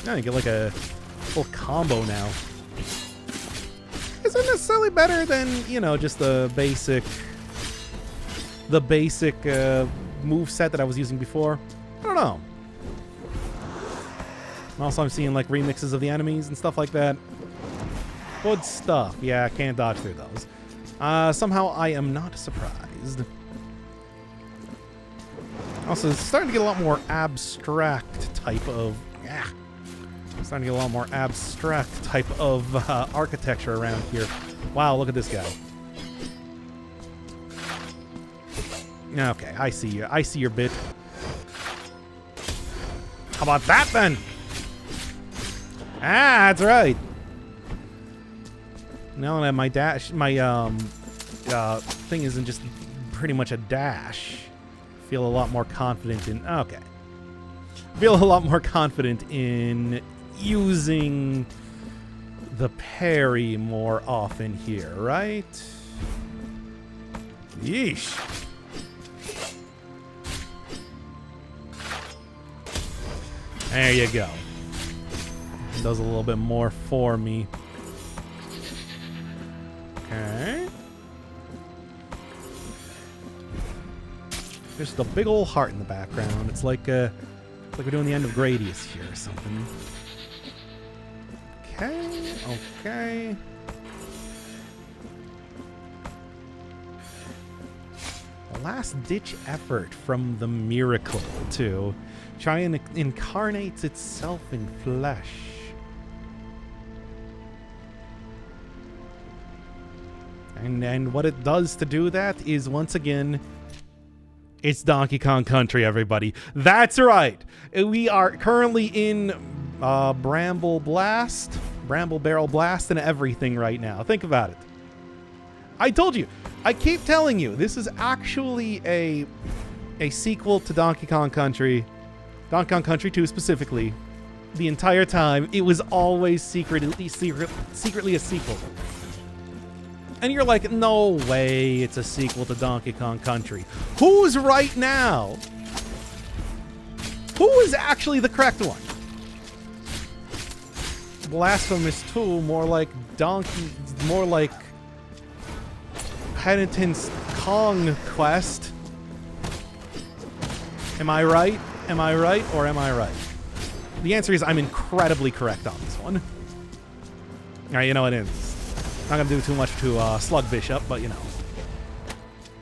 A: Now you get like a full combo now. Isn't necessarily better than, you know, just the basic move set that I was using before. I don't know. Also, I'm seeing like remixes of the enemies and stuff like that. Good stuff. Yeah, I can't dodge through those. Somehow I am not surprised. Also, it's starting to get a lot more abstract type of... Yeah. Starting to get a lot more abstract type of architecture around here. Wow, look at this guy. Okay, I see you. I see your bit. How about that then? Ah, that's right. Now that my thing isn't just pretty much a dash. Feel a lot more confident in... Okay. Feel a lot more confident in using the parry more often here, right? Yeesh. There you go. Does a little bit more for me. Okay. There's the big old heart in the background. It's like we're doing the end of Gradius here or something. Okay, okay. A last-ditch effort from the miracle to try and incarnate itself in flesh. And what it does to do that is, once again, it's Donkey Kong Country, everybody. That's right. We are currently in Bramble Barrel Blast and everything right now. Think about it. I told you. I keep telling you. This is actually a sequel to Donkey Kong Country. Donkey Kong Country 2 specifically. The entire time, it was always secretly a sequel. And you're like, no way it's a sequel to Donkey Kong Country. Who's right now? Who is actually the correct one? Blasphemous 2, more like Penitent's Kong Quest. Am I right? Am I right or am I right? The answer is I'm incredibly correct on this one. Alright, you know it is. Not gonna do too much to Slug Bishop, but you know.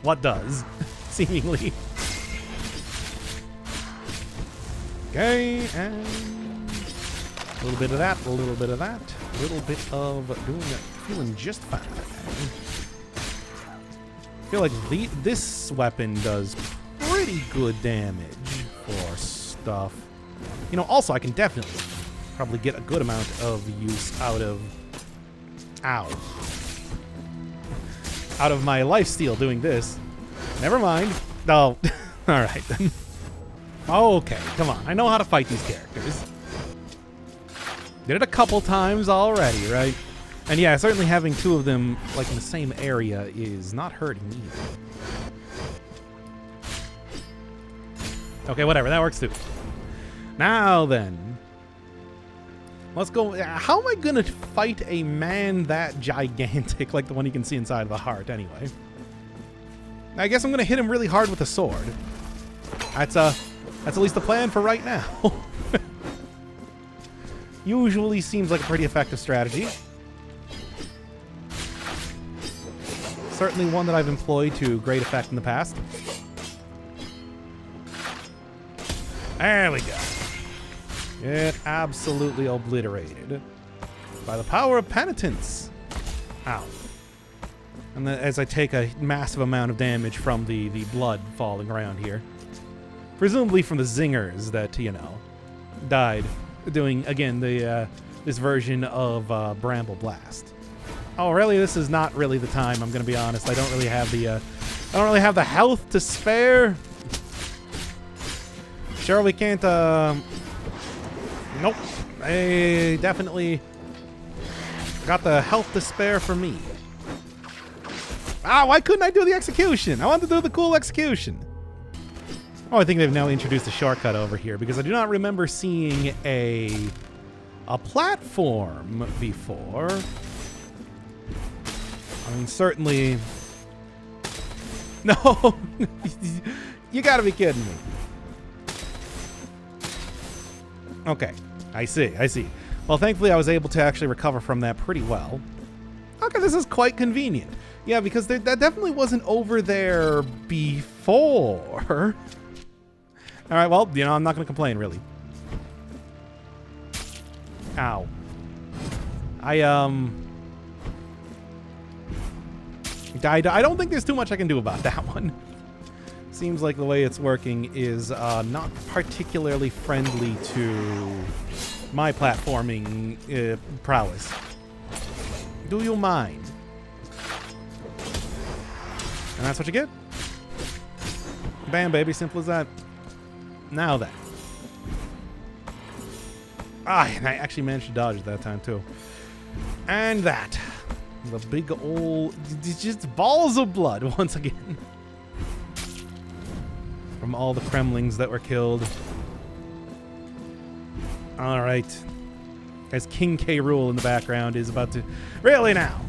A: What does? Seemingly. Okay, and a little bit of that, a little bit of that, a little bit of doing it, feeling just fine. I feel like this weapon does pretty good damage for stuff. You know, also I can definitely probably get a good amount of use out of out of my lifesteal doing this. Never mind. Oh, all right then. Okay, come on. I know how to fight these characters. Did it a couple times already, right? And yeah, certainly having two of them like in the same area is not hurting either. Okay, whatever. That works too. Now then. Let's go. How am I going to fight a man that gigantic like the one you can see inside of the heart anyway? I guess I'm going to hit him really hard with a sword. That's That's at least the plan for right now. Usually seems like a pretty effective strategy. Certainly one that I've employed to great effect in the past. There we go. Get absolutely obliterated by the power of Penitence. Ow. And then as I take a massive amount of damage from the blood falling around here. Presumably from the zingers that, you know, died doing, again, this version of Bramble Blast. Oh, really? This is not really the time, I'm going to be honest. I don't really have the health to spare. Sure, we can't, nope. I definitely got the health to spare for me. Ah, why couldn't I do the execution? I wanted to do the cool execution. Oh, I think they've now introduced a shortcut over here because I do not remember seeing a platform before. I mean, certainly... No! You gotta be kidding me. Okay. I see. Well, thankfully I was able to actually recover from that pretty well. Okay, this is quite convenient. Yeah, because that definitely wasn't over there before. Alright, well, you know, I'm not going to complain, really. Ow. I don't think there's too much I can do about that one. Seems like the way it's working is not particularly friendly to my platforming prowess. Do you mind? And that's what you get. Bam, baby. Simple as that. Now then. Ah, and I actually managed to dodge at that time, too. And that. The big old... Just balls of blood, once again. From all the Kremlings that were killed. Alright. As King K. Rool in the background is about to... Really now!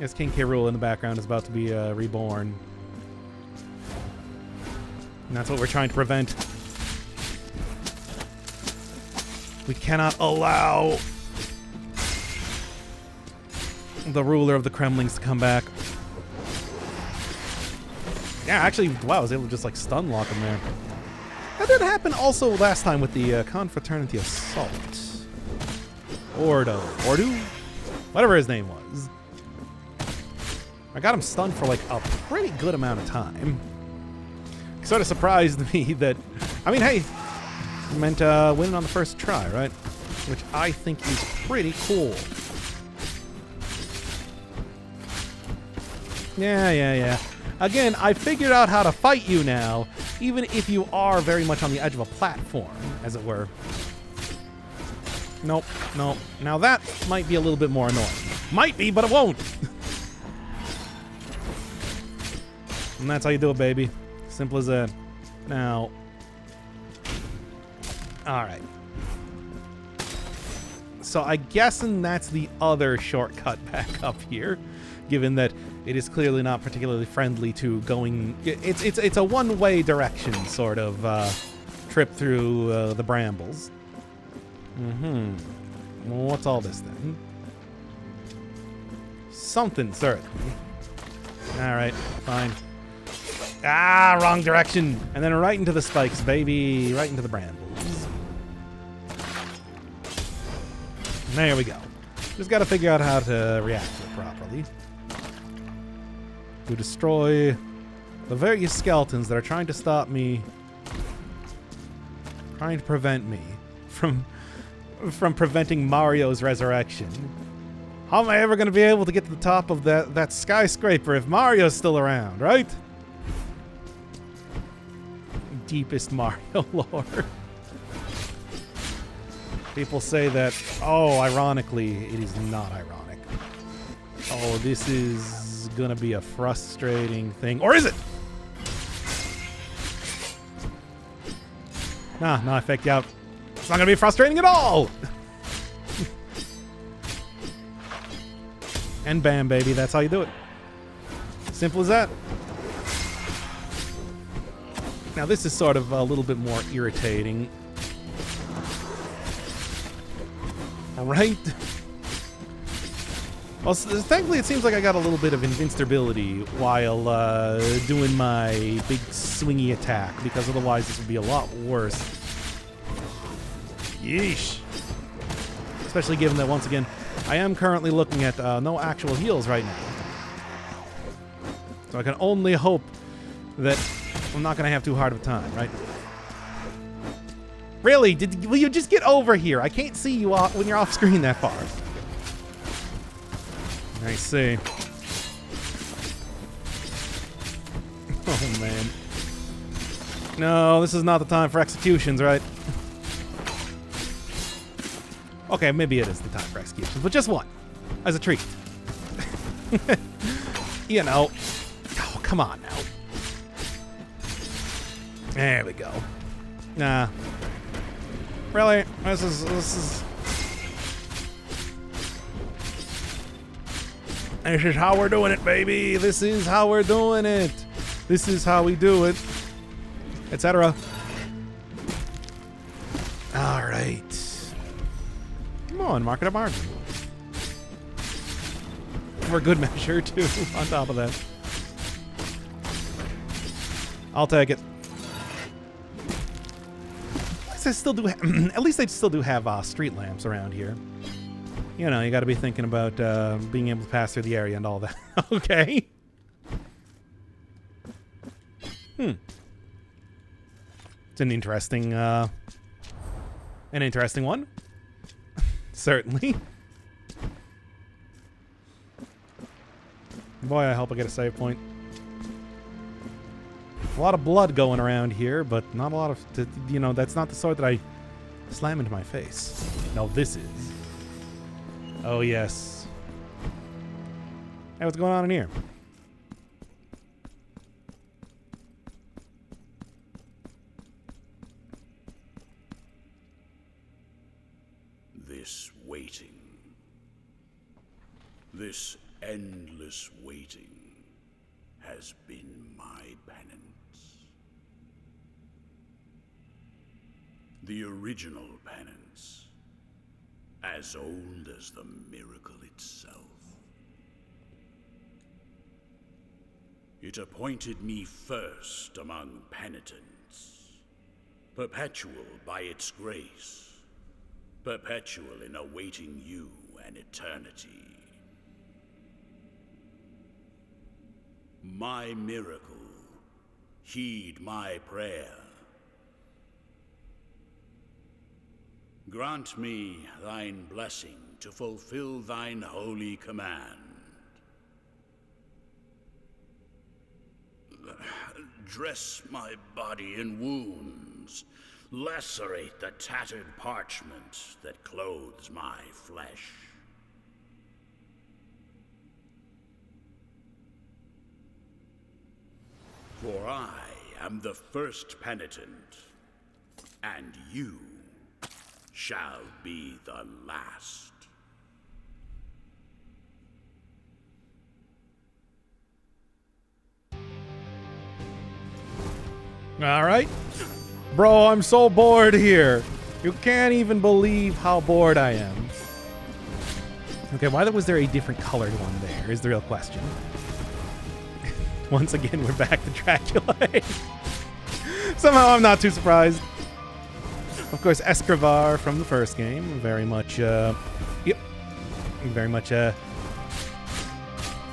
A: As King K. Rool in the background is about to be reborn. And that's what we're trying to prevent. We cannot allow the ruler of the Kremlings to come back. Yeah, actually, wow, I was able to just like stun lock him there. That did happen also last time with the Confraternity Assault. Ordo. Whatever his name was. I got him stunned for like a pretty good amount of time. It sort of surprised me that... I mean, hey, it meant winning on the first try, right? Which I think is pretty cool. Yeah. Again, I figured out how to fight you now, even if you are very much on the edge of a platform, as it were. Nope. Now that might be a little bit more annoying. Might be, but it won't. And that's how you do it, baby. Simple as that. Now. Alright. So I guessing that's the other shortcut back up here, given that it is clearly not particularly friendly to going... It's a one-way direction sort of trip through the brambles. Well, what's all this then? Something, certainly. Alright, fine. Ah, wrong direction. And then right into the spikes, baby. Right into the brambles. There we go. Just got to figure out how to react to it properly. To destroy the various skeletons that are trying to stop me, trying to prevent me from preventing Mario's resurrection. How am I ever going to be able to get to the top of that skyscraper if Mario's still around, right? Deepest Mario lore. People say that, oh, ironically, it is not ironic. Oh, this is gonna be a frustrating thing. Or is it? Nah, I faked you out. It's not gonna be frustrating at all! And bam, baby, that's how you do it. Simple as that. Now this is sort of a little bit more irritating. Alright. Well, thankfully it seems like I got a little bit of invincibility while doing my big swingy attack, because otherwise this would be a lot worse. Yeesh. Especially given that, once again, I am currently looking at no actual heals right now. So I can only hope that I'm not going to have too hard of a time, right? Really? Will you just get over here? I can't see you when you're off screen that far. I see. Oh, man. No, this is not the time for executions, right? Okay, maybe it is the time for executions, but just one. As a treat. You know. Oh, come on now. There we go. Nah. Really? This is... This is how we're doing it, baby. This is how we're doing it. This is how we do it. Etc. All right. Come on, mark it up margin. For good measure, too, on top of that. I'll take it. At least they still do have street lamps around here. You know, you got to be thinking about being able to pass through the area and all that. Okay. It's an interesting one. Certainly. Boy, I hope I get a save point. A lot of blood going around here, but not a lot of... You know, that's not the sort that I slam into my face. No, this is. Oh, yes. Hey, what's going on in here?
D: This waiting. This endless waiting has been my penance. The original penance, as old as the miracle itself. It appointed me first among penitents, perpetual by its grace, perpetual in awaiting you an eternity. My miracle, heed my prayer. Grant me thine blessing to fulfill thine holy command. Dress my body in wounds, lacerate the tattered parchment that clothes my flesh. For I am the first penitent, and you shall be the last.
A: All right. Bro, I'm so bored here. You can't even believe how bored I am. Okay, why was there a different colored one there is the real question. Once again, we're back to Dracula. Somehow I'm not too surprised. Of course, Escrivar from the first game. Very much, very much a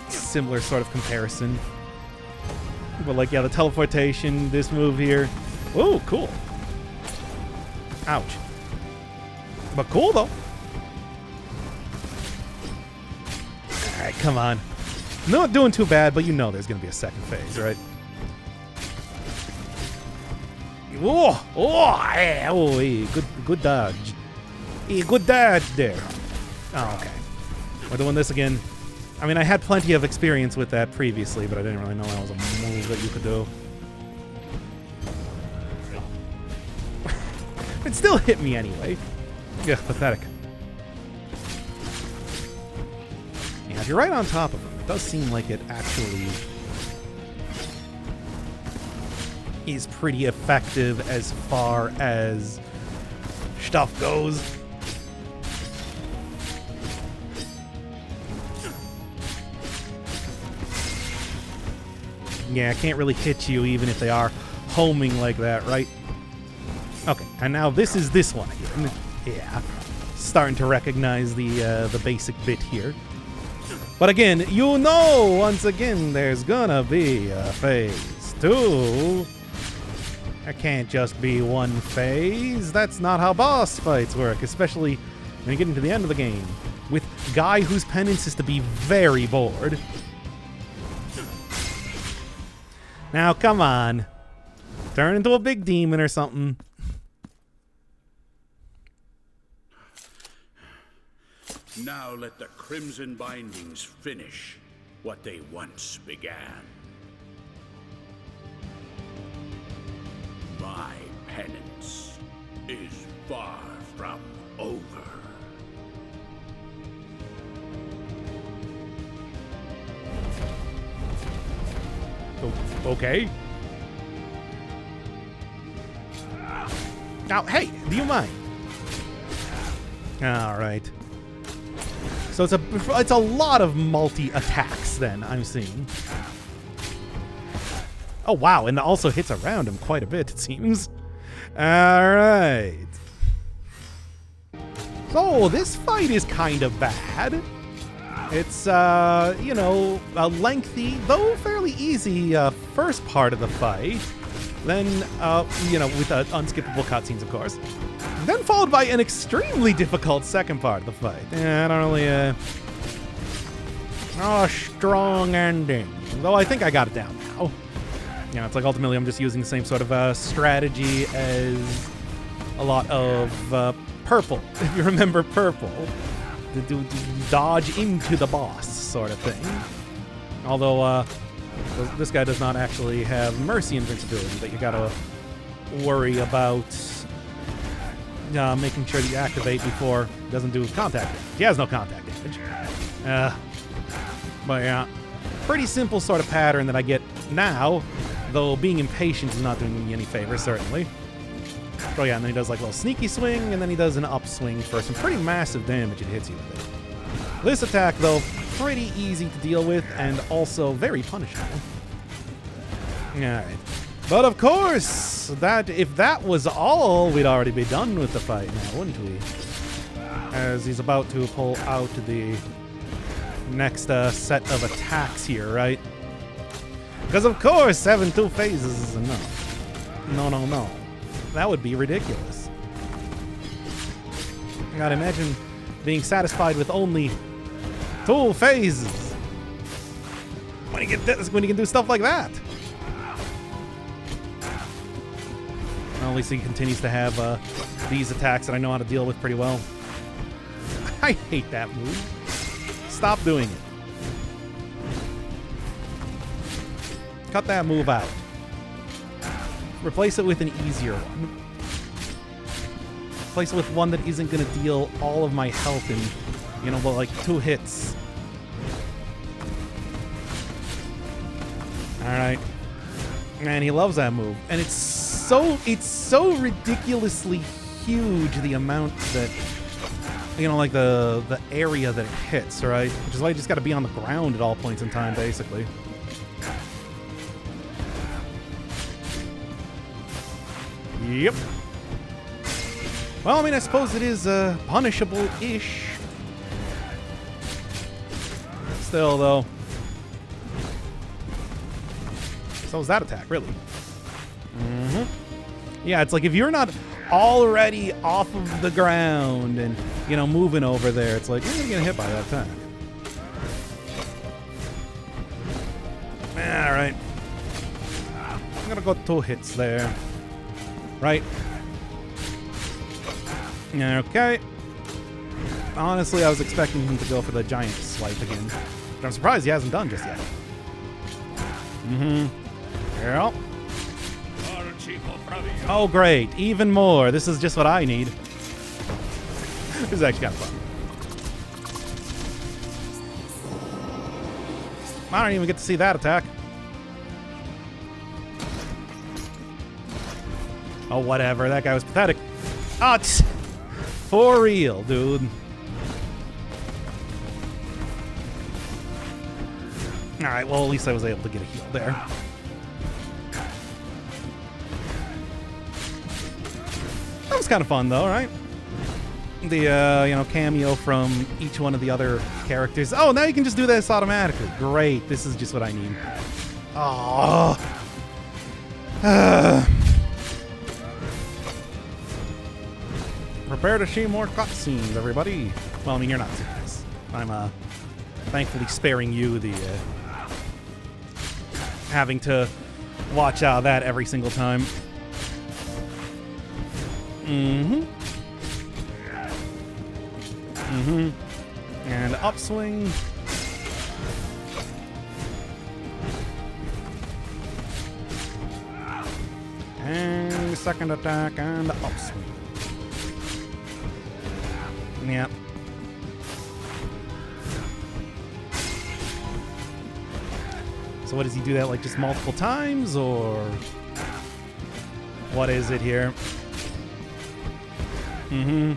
A: similar sort of comparison. But like, yeah, the teleportation, this move here. Ooh, cool. Ouch. But cool, though. All right, come on. Not doing too bad, but you know there's going to be a second phase, right? Good dodge. Good dodge there. Oh, okay. We're doing this again. I mean, I had plenty of experience with that previously, but I didn't really know that was a move that you could do. It still hit me anyway. Yeah, pathetic. Yeah, if you're right on top of him, it does seem like it actually... is pretty effective as far as stuff goes. Yeah, I can't really hit you even if they are homing like that, right? Okay, and now this is this one again. Yeah, starting to recognize the basic bit here. But again, you know, once again, there's gonna be a phase 2. There can't just be one phase. That's not how boss fights work, especially when you get into the end of the game with guy whose penance is to be very bored. Now, come on. Turn into a big demon or something.
D: Now let the Crimson Bindings finish what they once began. My penance is far from over.
A: Okay. Now, hey, do you mind? All right. So it's a lot of multi-attacks then, I'm seeing. Oh, wow, and it also hits around him quite a bit, it seems. All right. So this fight is kind of bad. It's, you know, a lengthy, though fairly easy first part of the fight. Then, you know, with unskippable cutscenes, of course. Then followed by an extremely difficult second part of the fight. Yeah, I don't really, a strong ending. Though I think I got it down now. You know, it's like ultimately I'm just using the same sort of strategy as a lot of Purple, if you remember Purple. To dodge into the boss sort of thing. Although this guy does not actually have mercy invincibility, but you gotta worry about making sure that you activate before it doesn't do contact damage. He has no contact damage. But yeah, pretty simple sort of pattern that I get now, though being impatient is not doing me any favors, certainly. Oh yeah, and then he does like a little sneaky swing, and then he does an upswing for some pretty massive damage it hits you with it. This attack, though, pretty easy to deal with, and also very punishable. Alright. But of course, if that was all, we'd already be done with the fight now, wouldn't we? As he's about to pull out the next set of attacks here, right? Because of course, having 2 phases is enough. No. That would be ridiculous. God, imagine being satisfied with only 2 phases. When you can do stuff like that. Well, at least he continues to have these attacks that I know how to deal with pretty well. I hate that move. Stop doing it. Cut that move out. Replace it with an easier one. Replace it with one that isn't going to deal all of my health in, you know, well, like 2 hits. Alright. Man, he loves that move. And it's so ridiculously huge, the amount that, you know, like the area that it hits, right? Which is why you just got to be on the ground at all points in time, basically. Yep. Well, I mean, I suppose it is punishable-ish. Still, though. So is that attack, really. Yeah, it's like if you're not already off of the ground and, you know, moving over there, it's like you're going to get hit by that attack. All right. I'm going to go 2 hits there. Right. Okay. Honestly, I was expecting him to go for the giant swipe again. But I'm surprised he hasn't done just yet. Yeah. Oh, great. Even more. This is just what I need. This is actually kind of fun. I don't even get to see that attack. Oh, whatever. That guy was pathetic. Oh, for real, dude. Alright, well, at least I was able to get a heal there. That was kind of fun, though, right? The, cameo from each one of the other characters. Oh, now you can just do this automatically. Great. This is just what I need. Oh. Prepare to see more cutscenes, everybody. Well, I mean, you're not seeing this. I'm, thankfully sparing you the, having to watch out that every single time. Mm-hmm. And upswing. And second attack and upswing. Yep. So what does he do that like just multiple times, or what is it here? Mm-hmm.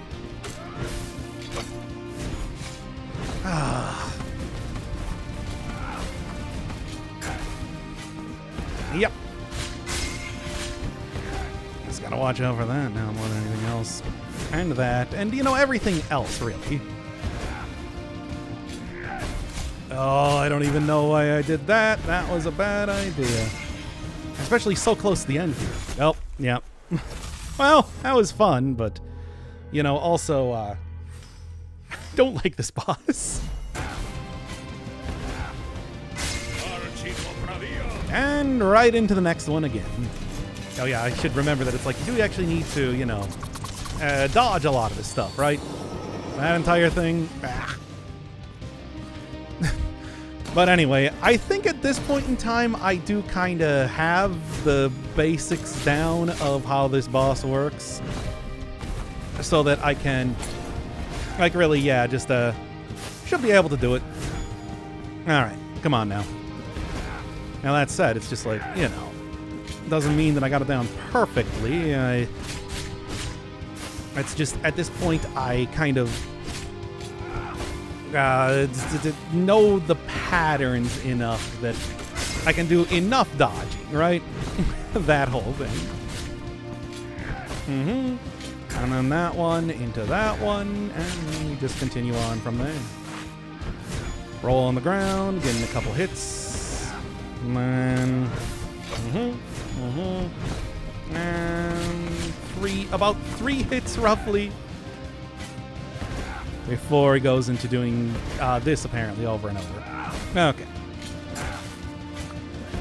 A: Yep. Just gotta watch out for that now more than anything else. And that. And, everything else, really. Oh, I don't even know why I did that. That was a bad idea. Especially so close to the end here. Oh, yeah. Well, that was fun, but, also, don't like this boss. And right into the next one again. Oh yeah, I should remember that it's like, you do actually need to, dodge a lot of this stuff, right? That entire thing. But anyway, I think at this point in time, I do kind of have the basics down of how this boss works. So that I can, really, yeah, just, should be able to do it. Alright, come on now. Now that said, it's just like, doesn't mean that I got it down perfectly. It's just, at this point, I kind of know the patterns enough that I can do enough dodging, right? That whole thing. And then that one into that one, and we just continue on from there. Roll on the ground, getting a couple hits. And then, and about three hits roughly before he goes into doing this apparently over and over. Okay.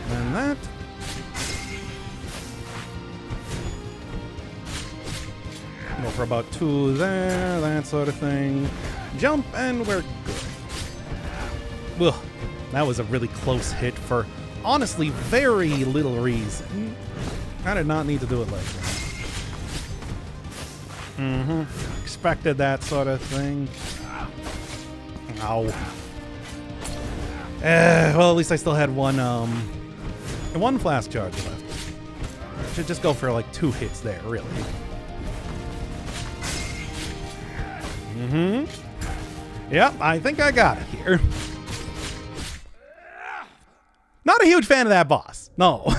A: And that. Go for about 2 there, that sort of thing. Jump, and we're good. Ugh, that was a really close hit for honestly very little reason. I did not need to do it like that. Expected that sort of thing. Ow. Well, at least I still had one flask charge left. Should just go for like 2 hits there, really. Yep, I think I got it here. Not a huge fan of that boss. No.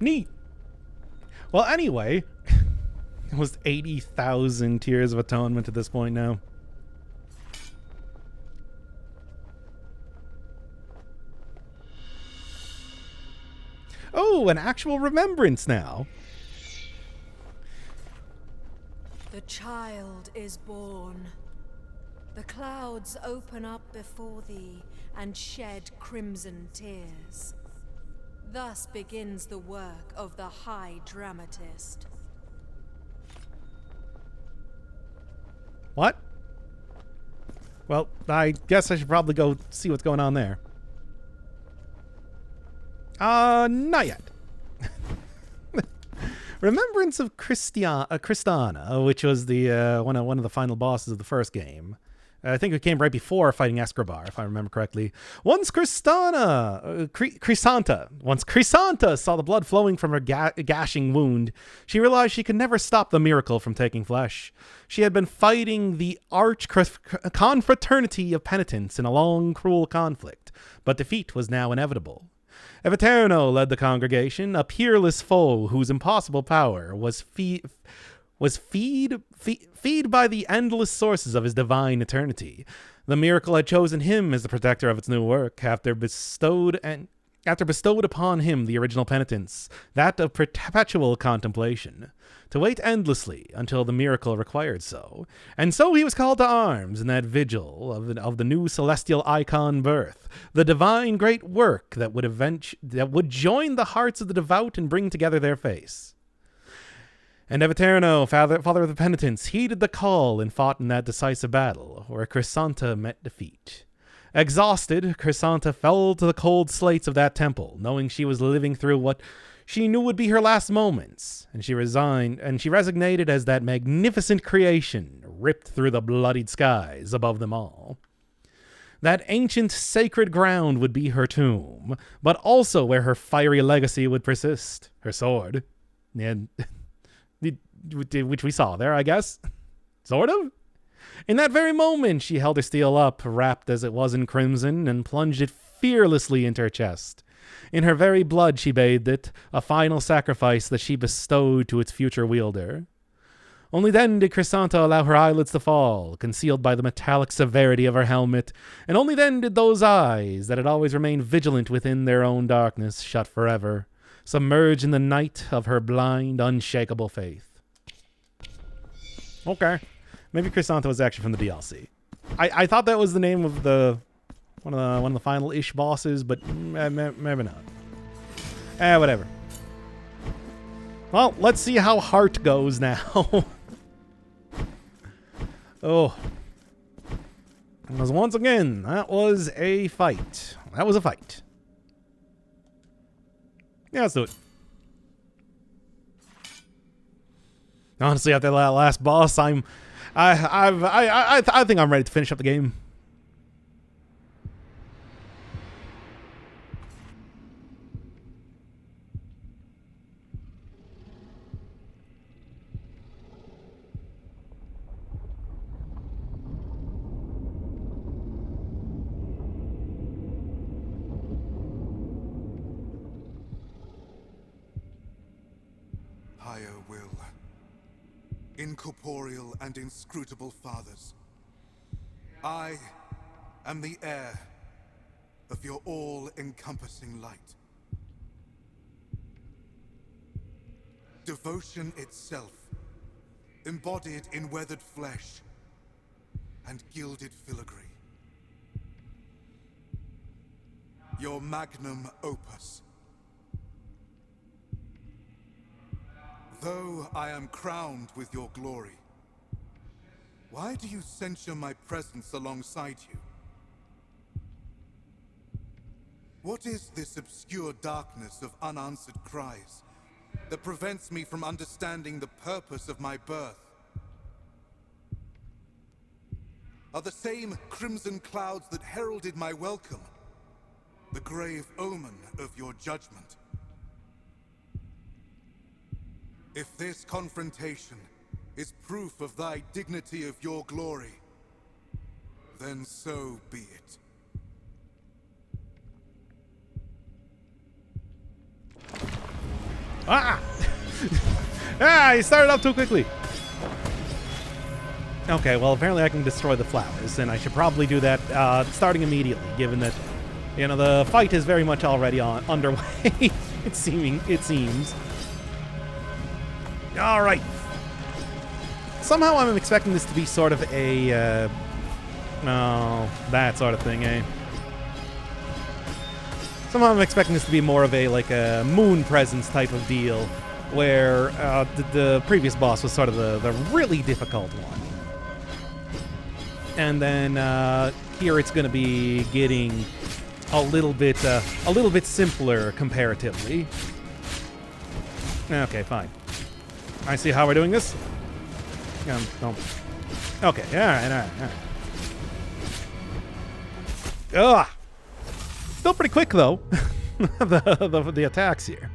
A: Neat. Well, anyway, it was 80,000 Tears of Atonement at this point now. Oh, an actual remembrance now.
C: The child is born. The clouds open up before thee and shed crimson tears. Thus begins the work of the High Dramatist.
A: What? Well, I guess I should probably go see what's going on there. Not yet. Remembrance of Cristana, which was the one of the final bosses of the first game. I think it came right before fighting Escobar, if I remember correctly. Once Crisanta saw the blood flowing from her gashing wound, she realized she could never stop the miracle from taking flesh. She had been fighting the arch confraternity of penitents in a long, cruel conflict, but defeat was now inevitable. Evaterno led the congregation, a peerless foe whose impossible power was feed by the endless sources of his divine eternity. The miracle had chosen him as the protector of its new work, after bestowed upon him the original penitence, that of perpetual contemplation, to wait endlessly until the miracle required so. And so he was called to arms in that vigil of the new celestial icon birth, the divine great work that would join the hearts of the devout and bring together their faith. And Evaterno, father of the penitents, heeded the call and fought in that decisive battle, where Crisanta met defeat. Exhausted, Crisanta fell to the cold slates of that temple, knowing she was living through what she knew would be her last moments, and she resignated as that magnificent creation ripped through the bloodied skies above them all. That ancient sacred ground would be her tomb, but also where her fiery legacy would persist, her sword. And which we saw there, I guess. Sort of. In that very moment, she held her steel up, wrapped as it was in crimson, and plunged it fearlessly into her chest. In her very blood she bathed it, a final sacrifice that she bestowed to its future wielder. Only then did Crisanta allow her eyelids to fall, concealed by the metallic severity of her helmet, and only then did those eyes, that had always remained vigilant within their own darkness, shut forever, submerged in the night of her blind, unshakable faith. Okay. Maybe Crisanta was actually from the DLC. I thought that was the name of one of the final-ish bosses, but maybe not. Whatever. Well, let's see how Heart goes now. Oh. Because once again, that was a fight. That was a fight. Yeah, let's do it. Honestly, after that last boss, I think I'm ready to finish up the game.
E: Higher will. Incorporeal and inscrutable fathers, I am the heir of your all-encompassing light. Devotion itself, embodied in weathered flesh and gilded filigree. Your magnum opus. Though I am crowned with your glory, why do you censure my presence alongside you? What is this obscure darkness of unanswered cries that prevents me from understanding the purpose of my birth? Are the same crimson clouds that heralded my welcome the grave omen of your judgment? If this confrontation is proof of thy dignity of your glory, then so be it.
A: Ah! You started up too quickly. Okay, well, apparently I can destroy the flowers, and I should probably do that starting immediately, given that, the fight is very much already underway. It seems. All right. Somehow I'm expecting this to be sort of a, that sort of thing, eh? Somehow I'm expecting this to be more of a, like, a moon presence type of deal, where the previous boss was sort of the really difficult one. And then here it's going to be getting a little bit simpler comparatively. Okay, fine. I see how we're doing this. Don't. Okay, all right. Ugh. Still pretty quick though. the attacks here.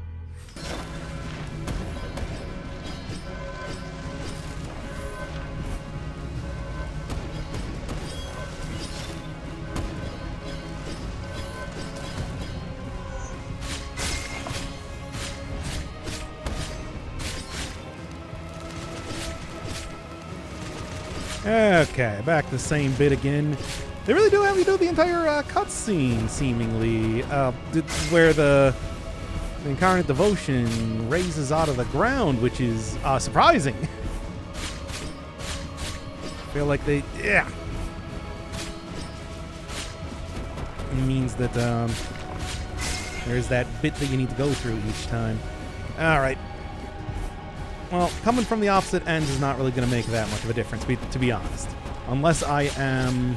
A: Okay, back to the same bit again. They really do have you do the entire cutscene, seemingly, where the incarnate devotion raises out of the ground, which is surprising. I feel like it means that there's that bit that you need to go through each time. All right. Well, coming from the opposite end is not really going to make that much of a difference, to be honest. Unless I am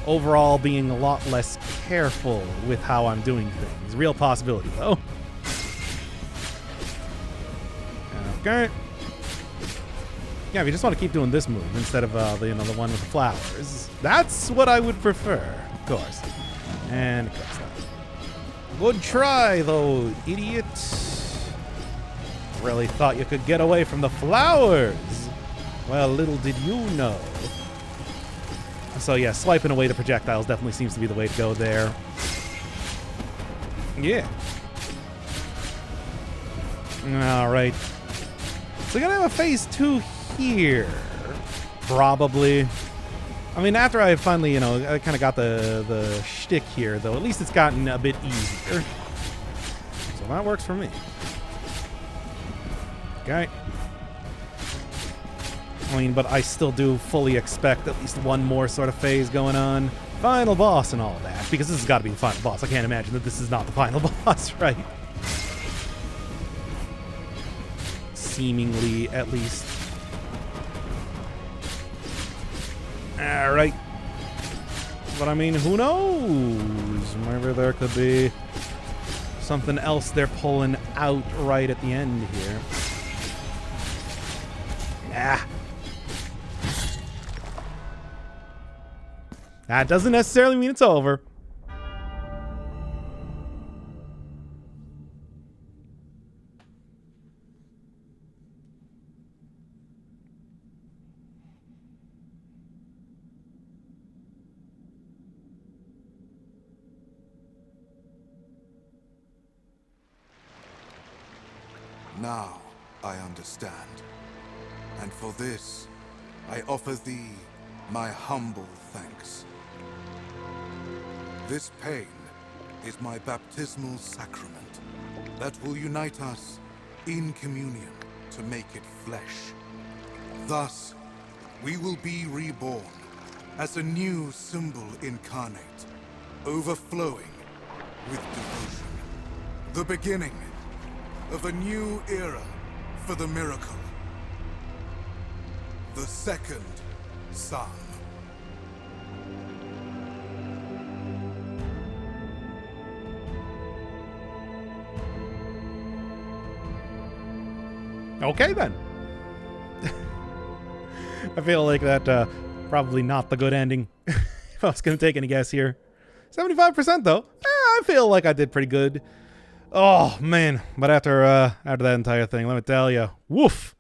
A: overall being a lot less careful with how I'm doing things. Real possibility, though. Okay. Yeah, if you just want to keep doing this move instead of the one with the flowers. That's what I would prefer, of course. And of course that. Good try, though, idiot. Really thought you could get away from the flowers. Well, little did you know. So yeah, swiping away the projectiles definitely seems to be the way to go there. Yeah. All right. So we're gonna have a phase 2 here, probably. I mean, after I finally, I kind of got the shtick here, though. At least it's gotten a bit easier. So that works for me. Okay. I mean, but I still do fully expect at least one more sort of phase going on. Final boss and all that, because this has got to be the final boss. I can't imagine that this is not the final boss, right? Seemingly, at least. Alright. But I mean, who knows? Maybe there could be something else they're pulling out right at the end here. Ah. That doesn't necessarily mean it's over.
E: Now I understand. And for this, I offer thee my humble thanks. This pain is my baptismal sacrament that will unite us in communion to make it flesh. Thus, we will be reborn as a new symbol incarnate, overflowing with devotion. The beginning of a new era for the miracle. The second son.
A: Okay, then. I feel like that probably not the good ending. If I was going to take any guess here. 75% though. I feel like I did pretty good. Oh, man. But after that entire thing, let me tell you. Woof.